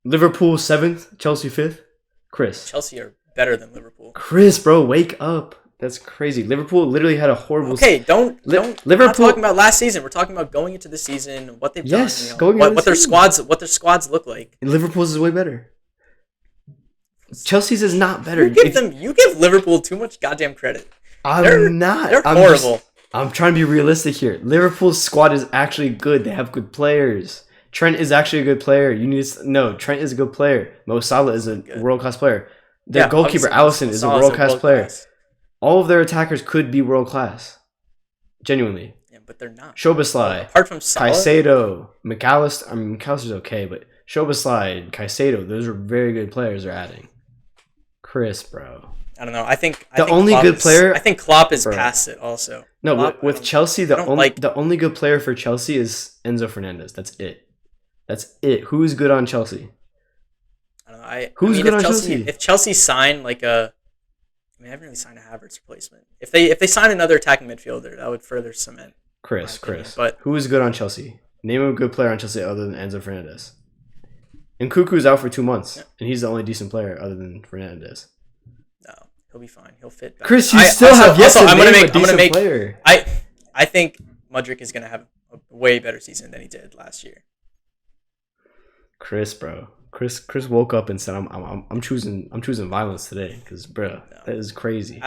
Liverpool seventh, Chelsea fifth. Chris. Chelsea are better than Liverpool. Chris, bro, wake up. That's crazy. Liverpool literally had a horrible. Okay, don't. Liverpool. We're not talking about last season. We're talking about going into the season, what they've done. What their squads look like. And Liverpool's is way better. Chelsea's is not better. You give Liverpool too much goddamn credit. I'm not. They're horrible. I'm trying to be realistic here. Liverpool's squad is actually good. They have good players. Trent is actually a good player. Trent is a good player. Mo Salah is a world-class player. Their goalkeeper, Alisson, is a world-class player. All of their attackers could be world-class. Genuinely. Yeah, but they're not. Szoboszlai, apart from Salah, Caicedo, McAllister. I mean, McAllister's okay, but Szoboszlai, Caicedo, those are very good players they're adding. Chris, bro. I don't know. I think Klopp is past it also. No, Klopp, with Chelsea, the only good player for Chelsea is Enzo Fernandez. That's it. Who's good on Chelsea? I don't know. Who's good on Chelsea? If Chelsea sign I haven't really signed a Havertz replacement. If they sign another attacking midfielder, that would further cement. Chris. But who is good on Chelsea? Name a good player on Chelsea other than Enzo Fernandez. And Nkuku's out for 2 months, and he's the only decent player other than Fernandez. No, he'll be fine. He'll fit back. Chris, you have yet to name a decent player. I think Mudryk is going to have a way better season than he did last year. Chris, bro. Chris woke up and said, "I'm choosing violence today," because, bro, that is crazy.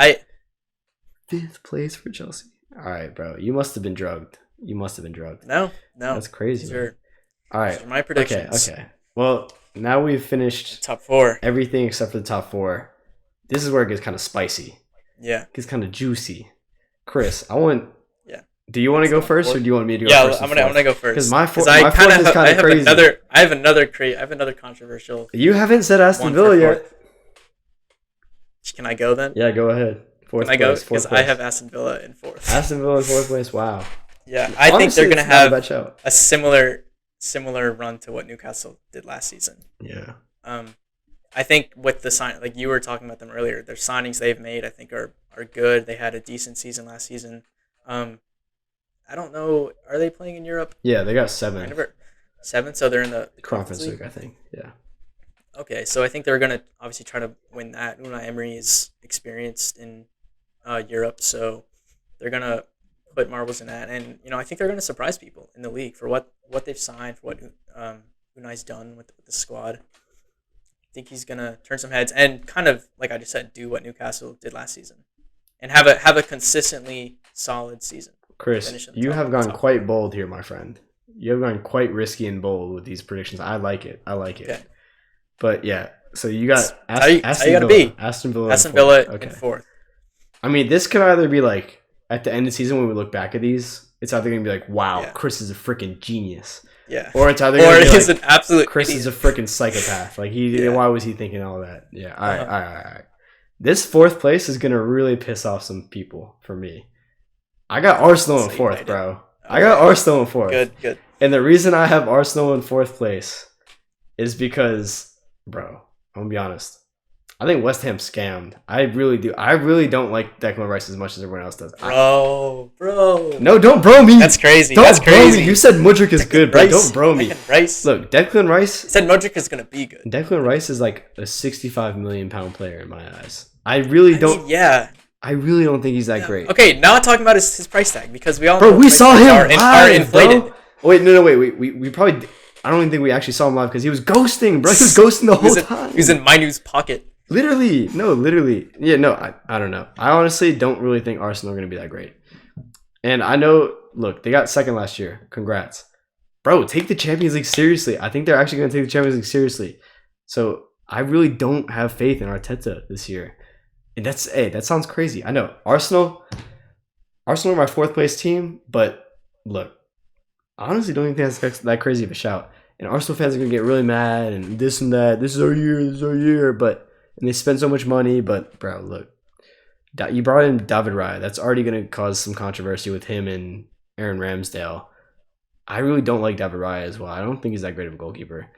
Fifth place for Chelsea. All right, bro. You must have been drugged. No, that's crazy. All right, these are my predictions. Okay. Well, now we've finished top four. Everything except for the top four. This is where it gets kind of spicy. Yeah, it gets kind of juicy. Chris, Yeah. Do you want to go first, or do you want me to go first? Yeah, I'm gonna go first. Because my fourth is kind of crazy. I have another controversial. You haven't said Aston Villa yet. Can I go then? Yeah, go ahead. Can I go? Because I have Aston Villa in fourth. Aston Villa in fourth place. Wow. Yeah, I think they're gonna have a similar run to what Newcastle did last season. Yeah. I think with the sign, like you were talking about them earlier, their signings they've made, I think are good. They had a decent season last season. I don't know. Are they playing in Europe? Yeah, they got 7. 7, so they're in the Conference League, I think. Yeah. Okay, so I think they're gonna obviously try to win that. Unai Emery is experienced in Europe, so they're gonna put marbles in that, and I think they're gonna surprise people in the league for what they've signed, for what Unai's done with the squad. I think he's gonna turn some heads and kind of, like I just said, do what Newcastle did last season. and have a consistently solid season. Chris, you have gone quite bold here, my friend. You have gone quite risky and bold with these predictions. I like it. Okay. But yeah, so you got Aston Villa in fourth. I mean, this could either be like at the end of the season when we look back at these, it's either gonna be like, wow, Chris is a freaking genius. Yeah. Or it's either gonna be like, an absolute Chris idiot. is a freaking psychopath. Like why was he thinking all that? Yeah. All right. This fourth place is gonna really piss off some people for me. I got Arsenal in fourth, bro. Okay. I got Arsenal in fourth. Good. And the reason I have Arsenal in fourth place is because, bro, I'm gonna be honest. I think West Ham scammed. I really do. I really don't like Declan Rice as much as everyone else does. Bro. No, don't bro me. That's crazy. Don't bro me. You said Mudryk is good, bro. Don't bro me. Rice. Look, Declan Rice. I said Mudryk is going to be good. Declan Rice is like a 65 million pound player in my eyes. I really don't think he's that great. Okay, now I'm talking about his price tag because we all know we saw him are inflated. Bro. Wait, we probably. I don't even think we actually saw him live because he was ghosting, bro. He was ghosting the whole time. He was in ManUtd's pocket. Literally. Yeah, no, I don't know. I honestly don't really think Arsenal are going to be that great. And I know, look, they got second last year. Congrats. Bro, take the Champions League seriously. I think they're actually going to take the Champions League seriously. So I really don't have faith in Arteta this year. And that sounds crazy. I know. Arsenal are my fourth place team, but look, I honestly don't think that's that crazy of a shout. And Arsenal fans are going to get really mad and this and that. This is our year. And they spend so much money. But, bro, look. You brought in David Raya. That's already going to cause some controversy with him and Aaron Ramsdale. I really don't like David Raya as well. I don't think he's that great of a goalkeeper.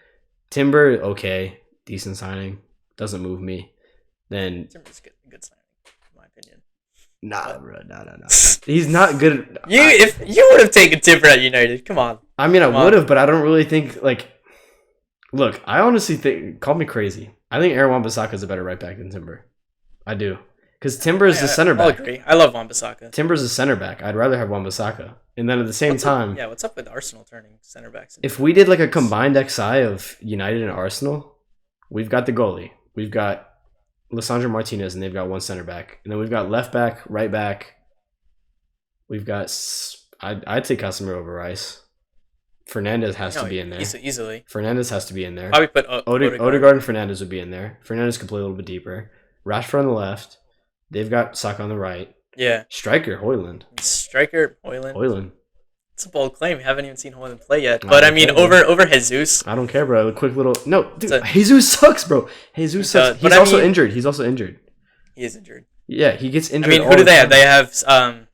Timber, okay. Decent signing. Doesn't move me. Then Timber's good signing, in my opinion. Nah, bro. No. He's not good. If you would have taken Timber at United, come on. I mean, I would have, but I don't really think, like... Look, I honestly think... Call me crazy. I think Aaron Wan-Bissaka is a better right back than Timber. I do. Because Timber is the center back. I'll agree. I love Wan-Bissaka. Timber's a center back. I'd rather have Wan-Bissaka. And then at the same time... what's up with Arsenal turning center backs? If we did like a combined XI of United and Arsenal, we've got the goalie. We've got Lisandro Martinez, and they've got one center back. And then we've got left back, right back. We've got... I'd take Casemiro over Rice. Fernandez has to be in there. Easily. Fernandez has to be in there. Probably put Odegaard and Fernandez would be in there. Fernandez could play a little bit deeper. Rashford on the left. They've got Saka on the right. Yeah. Striker, Hojlund. Hojlund. It's a bold claim. We haven't even seen Hojlund play yet. But I mean, over Jesus. I don't care, bro. A quick little... No, dude. Jesus sucks, bro. Jesus sucks. He's also injured. He is injured. Yeah, he gets injured. I mean, who do they have? They have...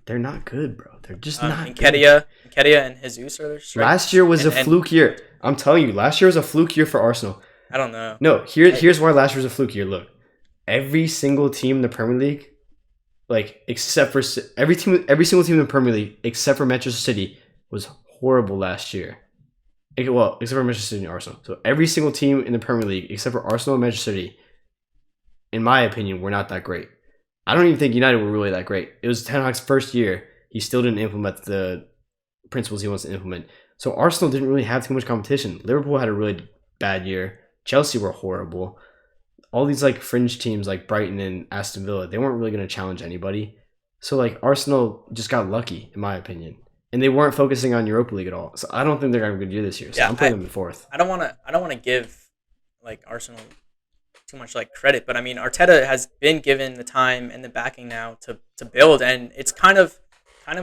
They're not good, bro. They're just not Nketiah and Jesus are their strikers. Last year was a fluke year. I'm telling you, last year was a fluke year for Arsenal. I don't know. No, here's why last year was a fluke year. Look, every single team in the Premier League, like except for every single team in the Premier League except for Manchester City was horrible last year. Well, except for Manchester City and Arsenal. So every single team in the Premier League except for Arsenal and Manchester City, in my opinion, were not that great. I don't even think United were really that great. It was Ten Hag's first year. He still didn't implement the principles he wants to implement. So Arsenal didn't really have too much competition. Liverpool had a really bad year. Chelsea were horrible. All these like fringe teams like Brighton and Aston Villa, they weren't really going to challenge anybody. So like Arsenal just got lucky, in my opinion. And they weren't focusing on Europa League at all. So I don't think they're going to do this year. So I'm putting them in fourth. I don't want to give like Arsenal too much like credit, but I mean Arteta has been given the time and the backing now to build, and it's kind of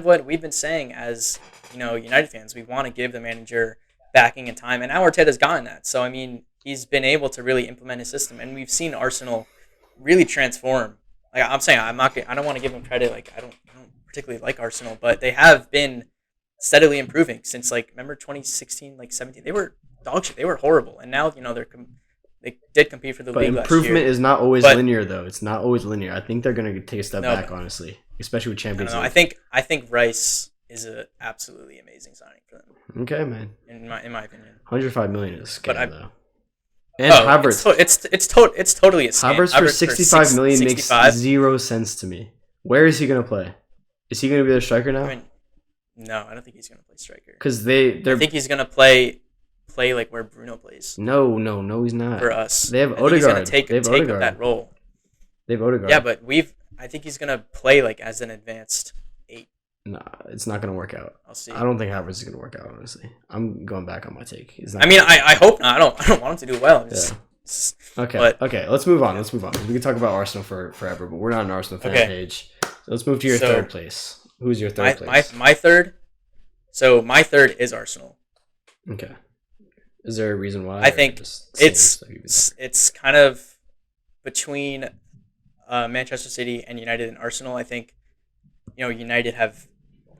what we've been saying as United fans. We want to give the manager backing and time, and now Arteta's gotten that. So I mean he's been able to really implement his system, and we've seen Arsenal really transform. Like I'm saying, I don't want to give them credit. Like I don't particularly like Arsenal, but they have been steadily improving since like remember 2016, like 17. They were dog shit. They were horrible, and now they did compete for the league last year. But improvement is not always linear, though. It's not always linear. I think they're going to take a step back, honestly, especially with Champions League. I think Rice is an absolutely amazing signing for them. Okay, man. In my opinion, 105 million is scam, though. And Havertz, it's totally a scam. Havertz for 65 million makes 0 sense to me. Where is he going to play? Is he going to be their striker now? I mean, no, I don't think he's going to play striker. Because I think he's going to play like where Bruno plays. No, he's not. For us, they have Odegaard. He's going to take up that role. They have Odegaard. Yeah, but I think he's gonna play like as an advanced 8. Nah, it's not gonna work out. I'll see. I don't think Havertz is gonna work out. Honestly, I'm going back on my take. He's not. I mean, I hope not. I don't want him to do well. Okay. But, okay. Let's move on. Let's move on. We can talk about Arsenal forever, but we're not an Arsenal fan page. So let's move to your third place. Who's your third place? My third. So my third is Arsenal. Okay. Is there a reason why? I think it's kind of between Manchester City and United and Arsenal. I think United have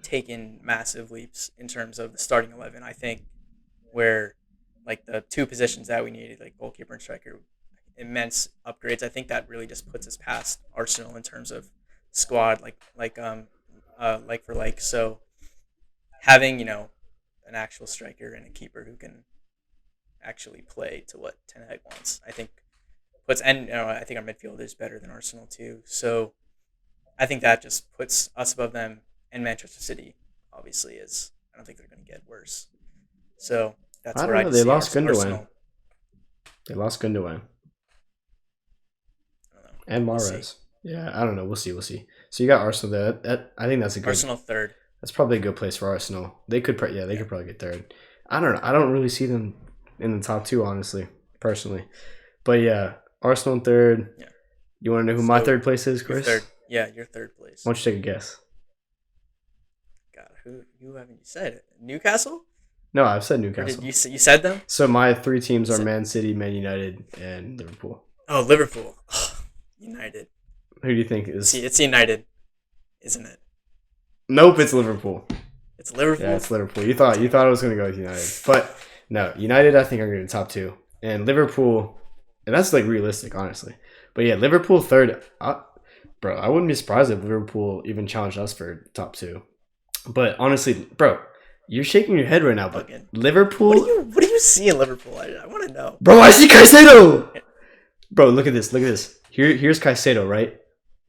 taken massive leaps in terms of the starting 11. I think where like the two positions that we needed, like goalkeeper and striker, immense upgrades. I think that really just puts us past Arsenal in terms of squad, like for like. So having an actual striker and a keeper who can actually play to what Ten Hag wants, I think puts I think our midfield is better than Arsenal too. So I think that just puts us above them, and Manchester City obviously is. I don't think they're going to get worse. So that's where I they lost Arsenal. Gundogan. They lost Gundogan. And Mahrez. Yeah, I don't know. We'll see. So you got Arsenal there. I think that's a good Arsenal third. That's probably a good place for Arsenal. They could could probably get third. I don't know. I don't really see them in the top two, honestly, personally. But yeah, Arsenal in third. Yeah. You want to know who my third place is, Chris? Your third place. Why don't you take a guess? God, who haven't you said? Newcastle? No, I've said Newcastle. You said them? So my three teams are Man City, Man United, and Liverpool. Oh, Liverpool. United. Who do you think is? It's United, isn't it? Nope, it's Liverpool. It's Liverpool? Yeah, it's Liverpool. You thought it was going to go with United. But no, United I think are going to be top two. And Liverpool, and that's like realistic, honestly. But yeah, Liverpool third. Bro, I wouldn't be surprised if Liverpool even challenged us for top two. But honestly, bro, you're shaking your head right now. But Liverpool. What do you see in Liverpool? I want to know. Bro, I see Caicedo. Bro, look at this. Here's Caicedo, right?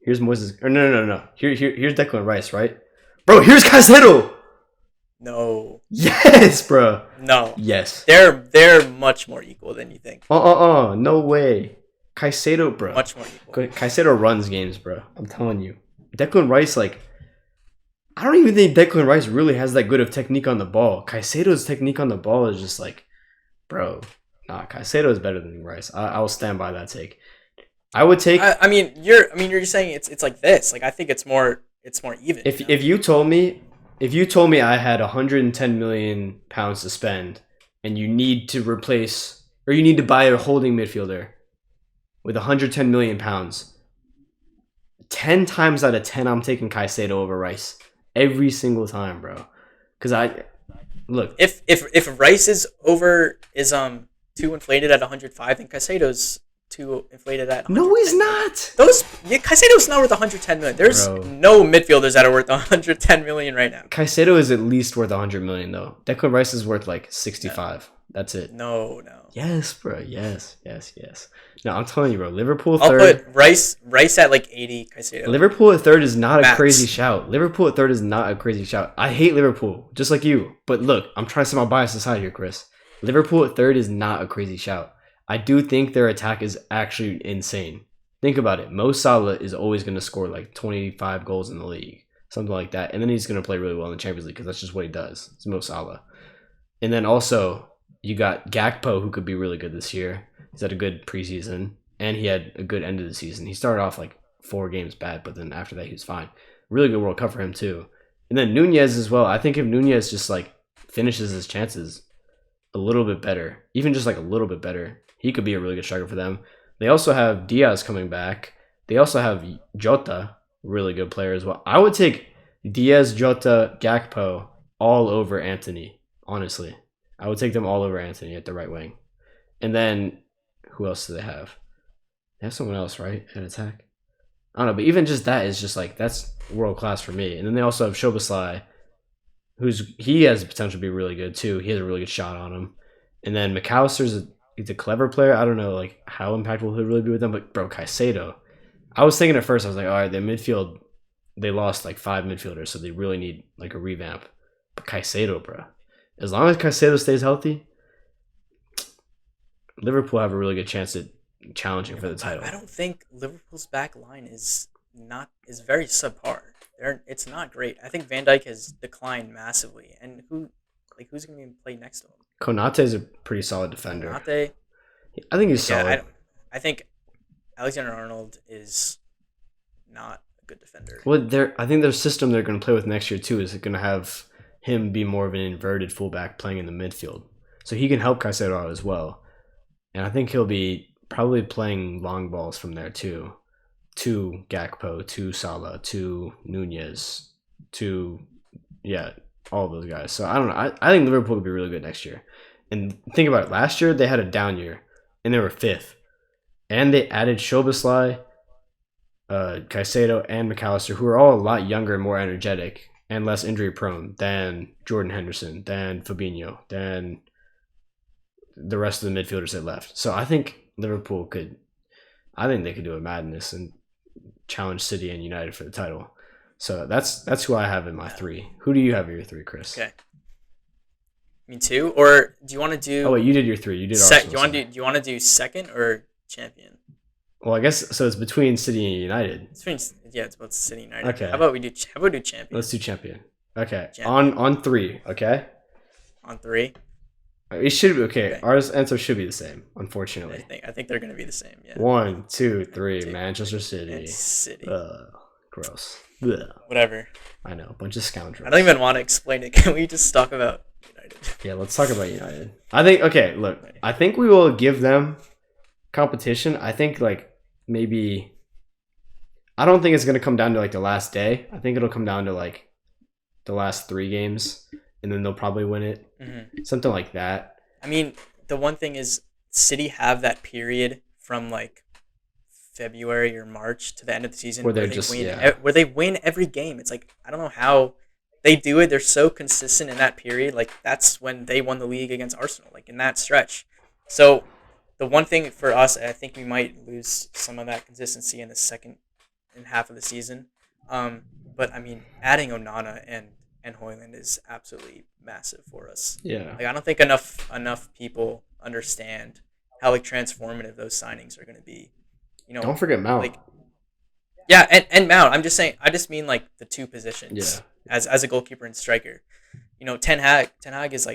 Here's Moses. Or no. Here's Declan Rice, right? Bro, here's Caicedo. No. Yes, bro. No. Yes. They're much more equal than you think. No way. Caicedo, bro. Much more equal. Caicedo runs games, bro. I'm telling you. Declan Rice, I don't even think Declan Rice really has that good of technique on the ball. Caicedo's technique on the ball is just bro, Caicedo is better than Rice. I will stand by that take. I would take. You're saying it's like this. I think it's more even. If you told me I had 110 million pounds to spend, and you need to replace or you need to buy a holding midfielder with 110 million pounds, 10 times out of 10 I'm taking Caicedo over Rice every single time, bro. Because look, if Rice is too inflated at 105, then Caicedo's too inflated at 110. No, he's not. Caicedo's not worth 110 million. There's no midfielders that are worth 110 million right now. Caicedo is at least worth 100 million though. Declan Rice is worth 65. No. That's it. No. Yes, bro. Yes. No, I'm telling you, bro. Liverpool third. I'll put Rice at 80. Caicedo. Liverpool at third is not a crazy shout. I hate Liverpool, just like you. But look, I'm trying to set my bias aside here, Chris. Liverpool at third is not a crazy shout. I do think their attack is actually insane. Think about it. Mo Salah is always going to score 25 goals in the league, something like that. And then he's going to play really well in the Champions League because that's just what he does. It's Mo Salah. And then also, you got Gakpo, who could be really good this year. He's had a good preseason, and he had a good end of the season. He started off 4 games bad, but then after that, he was fine. Really good World Cup for him, too. And then Nunez as well. I think if Nunez just finishes his chances a little bit better, even just a little bit better, he could be a really good striker for them. They also have Diaz coming back. They also have Jota, really good player as well. I would take Diaz, Jota, Gakpo all over Antony, honestly. I would take them all over Antony at the right wing. And then, who else do they have? They have someone else, right, at attack? I don't know, but even just that is just that's world class for me. And then they also have Szoboszlai, he has the potential to be really good too. He has a really good shot on him. And then McAllister's he's a clever player. I don't know how impactful he'll really be with them, but bro, Caicedo. I was thinking at first, I was all right, the midfield, they lost 5 midfielders, so they really need a revamp. But Caicedo, bro. As long as Caicedo stays healthy, Liverpool have a really good chance at challenging for the I title. don't think Liverpool's back line is very subpar. It's not great. I think Van Dijk has declined massively, and who's going to play next to him? Konate is a pretty solid defender. Konate. I think he's Yeah, solid. I think Alexander Arnold is not a good defender. Well, I think their system they're going to play with next year too is going to have him be more of an inverted fullback playing in the midfield, so he can help Caicedo out as well. And I think he'll be probably playing long balls from there too, to Gakpo, to Salah, to Nunez, to all of those guys. So I don't know. I think Liverpool could be really good next year. And think about it. Last year they had a down year, and they were fifth, and they added Szoboszlai, Caicedo, and McAllister, who are all a lot younger and more energetic and less injury prone than Jordan Henderson, than Fabinho, than the rest of the midfielders that left. So I think Liverpool could. I think they could do a madness and challenge City and United for the title. So that's who I have in my three. Who do you have in your three, Chris? Okay. Me too. Or do you want to do? Oh wait, you did your three. You did Arsenal. Do you want to do second or champion? Well, I guess so. It's between City and United. It's both City and United. Okay. How about we do champion? Let's do champion. Okay. Champion. On three. Okay. On three. It should be okay. Our answer should be the same. Unfortunately. I think they're gonna be the same. Yeah. 1, 2, 3. Manchester City. And City. Gross. Ugh. Whatever. I know, a bunch of scoundrels. I don't even want to explain it. Can we just talk about United? Yeah, let's talk about United. I think look, I think we will give them competition. I think maybe I don't think it's gonna come down to the last day. I think it'll come down to the last 3 games, and then they'll probably win it. Mm-hmm. Something like that. I mean, the one thing is City have that period from February or March to the end of the season where they win every game. It's I don't know how they do it. They're so consistent in that period. That's when they won the league against Arsenal, in that stretch. So the one thing for us, I think we might lose some of that consistency in the second half of the season. But I mean, adding Onana and Hojlund is absolutely massive for us. Yeah. I don't think enough people understand how transformative those signings are going to be. Don't forget Mount. And Mount. I'm just saying. I just mean the two positions. Yeah. As a goalkeeper and striker, Ten Hag is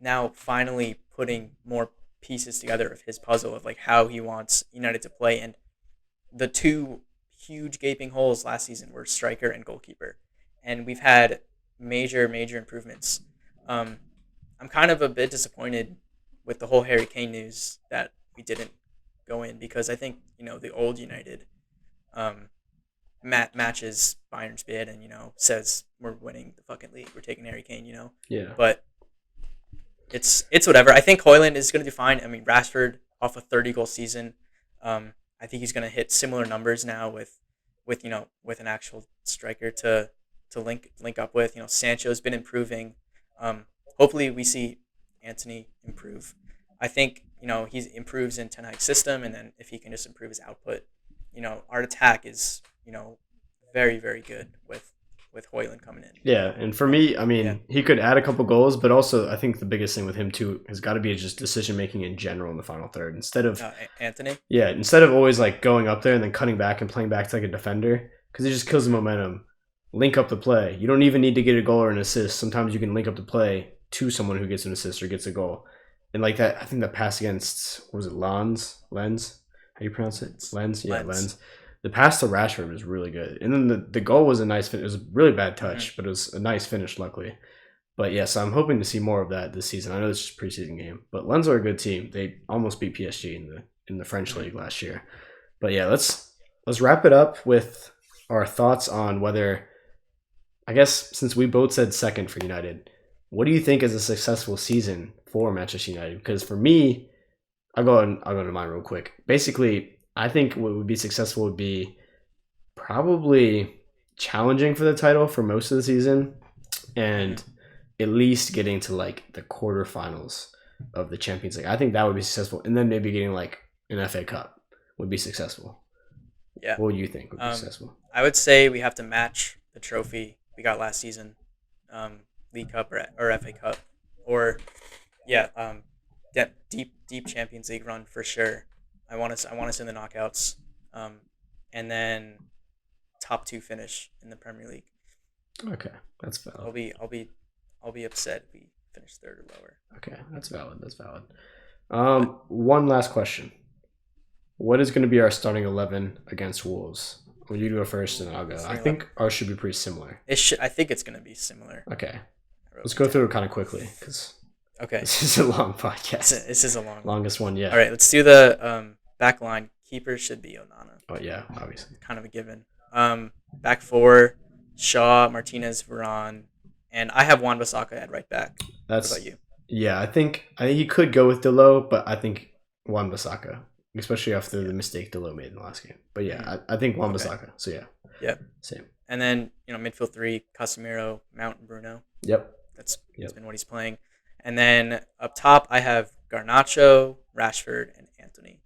now finally putting more pieces together of his puzzle of how he wants United to play, and the two huge gaping holes last season were striker and goalkeeper, and we've had major improvements. I'm kind of a bit disappointed with the whole Harry Kane news that we didn't go in, because I think the old United matches Bayern's bid and says we're winning the fucking league, we're taking Harry Kane, Yeah. But it's whatever. I think Hojlund is going to do fine. I mean, Rashford off a 30-goal season. I think he's going to hit similar numbers now with an actual striker to link up with. Sancho's been improving. Hopefully we see Antony improve. I think he improves in Ten Hag's system, and then if he can just improve his output, our attack is very, very good with Hojlund coming in. Yeah, and for me, I mean, he could add a couple goals, but also I think the biggest thing with him too has got to be just decision making in general in the final third. Instead of Antony. Yeah, instead of always going up there and then cutting back and playing back to a defender, because it just kills the momentum. Link up the play. You don't even need to get a goal or an assist. Sometimes you can link up the play to someone who gets an assist or gets a goal. And that, I think that pass against, what was it, Lens? How do you pronounce it? Lens? Yeah, Lens. The pass to Rashford was really good. And then the goal was a nice finish. It was a really bad touch, but it was a nice finish, luckily. But yeah, so I'm hoping to see more of that this season. I know it's just a preseason game, but Lens are a good team. They almost beat PSG in the French league last year. But yeah, let's wrap it up with our thoughts on whether, I guess since we both said second for United, what do you think is a successful season for Manchester United? Because for me, I'll go into mine real quick. Basically, I think what would be successful would be probably challenging for the title for most of the season, and at least getting to the quarterfinals of the Champions League. I think that would be successful, and then maybe getting an FA Cup would be successful. Yeah. What do you think would be successful? I would say we have to match the trophy we got last season, League Cup or FA Cup, or deep Champions League run for sure. I want us in the knockouts, and then top 2 finish in the Premier League. Okay, that's valid. I'll be upset if we finish 3rd or lower. Okay, that's valid. That's valid. One last question. What is going to be our starting 11 against Wolves? Well, you go first, and I'll go. I think ours should be pretty similar. I think it's going to be similar. Okay, let's go through it kind of quickly because this is a long podcast. This is a longest one yet. All right, let's do the back line. Keeper should be Onana. Oh yeah, obviously. Kind of a given. Back 4, Shaw, Martinez, Varane, and I have Wan-Bissaka at right back. What about you? Yeah, I think he could go with Delo, but I think Wan-Bissaka, especially after the mistake Delo made in the last game. But yeah, I think Wan-Bissaka. So yeah. Yep. Same. And then midfield 3, Casemiro, Mount, and Bruno. Yep. That's been what he's playing. And then up top, I have Garnacho, Rashford, and Anthony.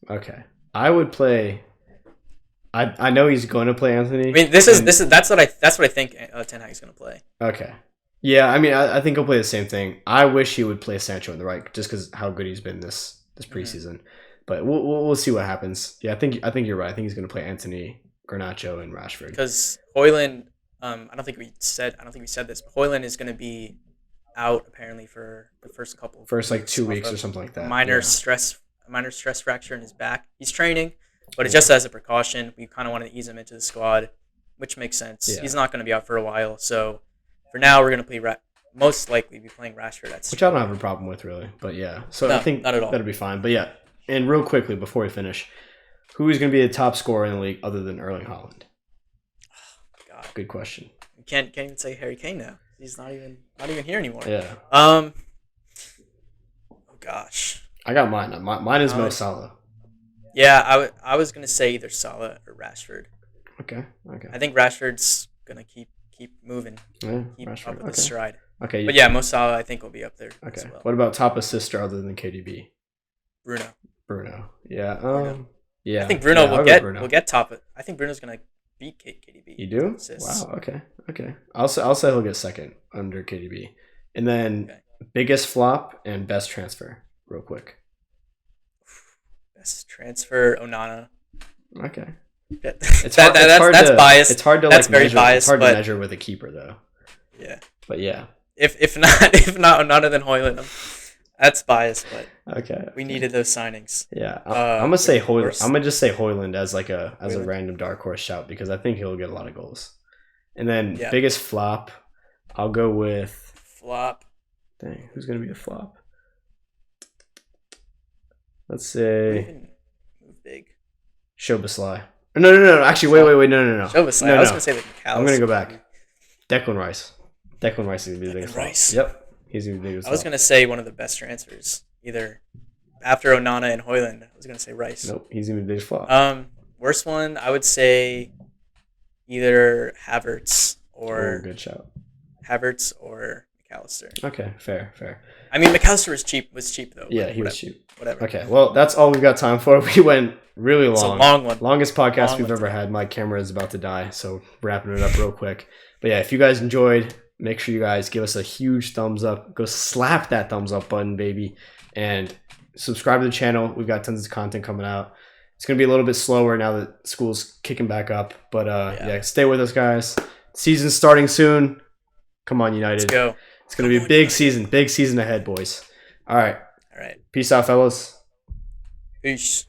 Okay, I would play. I know he's going to play Anthony. I mean, that's what I think Ten Hag's going to play. Okay. Yeah, I mean, I think he'll play the same thing. I wish he would play Sancho on the right, just because how good he's been this preseason. But we'll see what happens. Yeah, I think you're right. I think he's going to play Anthony, Garnacho, and Rashford. Because Hojlund, I don't think we said this, but Hojlund is going to be out apparently for the first 2 weeks or something like that. Minor stress fracture in his back. He's training, but it's just as a precaution. We kind of want to ease him into the squad, which makes sense. Yeah. He's not going to be out for a while, so for now we're going to play. Most likely be playing Rashford at which I don't have a problem with really, but yeah. So I think not at all. That'll be fine. But yeah, and real quickly before we finish, who is going to be the top scorer in the league other than Erling Haaland? God, good question. You can't even say Harry Kane now. He's not even here anymore. Yeah. Oh gosh. I got mine. Mine is Mo Salah. Yeah, I was gonna say either Salah or Rashford. Okay. I think Rashford's gonna keep moving. Yeah, keep Rashford. up with the stride. Okay. But yeah, Mo Salah I think will be up there. Okay. As well. What about top assister other than KDB? Bruno. Yeah. Bruno. Yeah. I think Bruno will get top. I think Bruno's gonna beat KDB. You do? Wow. Okay. I'll say he'll get second under KDB, and then biggest flop and best transfer, real quick. Best transfer, Onana. Okay. That's biased. It's hard to that's very measure. Biased, it's hard to measure with a keeper though. Yeah. But yeah. If not Onana, then Hojlund. That's biased, but okay. We needed those signings. Yeah, I'm gonna say Hojlund. I'm gonna just say Hojlund as a random dark horse shout because I think he'll get a lot of goals. And then biggest flop, I'll go with flop. Dang, who's gonna be a flop? Let's say move big. Szoboszlai. No. Actually, wait. No. Szoboszlai. I was gonna say like McAllister. I'm gonna go back. Declan Rice. Declan Rice is gonna be the biggest flop. Yep. He's gonna be the biggest. I was gonna say one of the best transfers, either after Onana and Hojlund. I was gonna say Rice. Nope, he's gonna be the biggest flop. Worst one, I would say either Havertz or good shout. Havertz or McAllister. Okay, fair. I mean, McAllister was cheap though. Yeah, he was cheap. Whatever. Okay, well, that's all we've got time for. We went really long. It's a long one. Longest podcast we've ever had. My camera is about to die, so wrapping it up real quick. But yeah, if you guys enjoyed, make sure you guys give us a huge thumbs up. Go slap that thumbs up button, baby. And subscribe to the channel. We've got tons of content coming out. It's going to be a little bit slower now that school's kicking back up. But yeah, stay with us, guys. Season's starting soon. Come on, United. Let's go. It's going to be a big season. Big season ahead, boys. All right. All right. Peace out, fellas. Peace.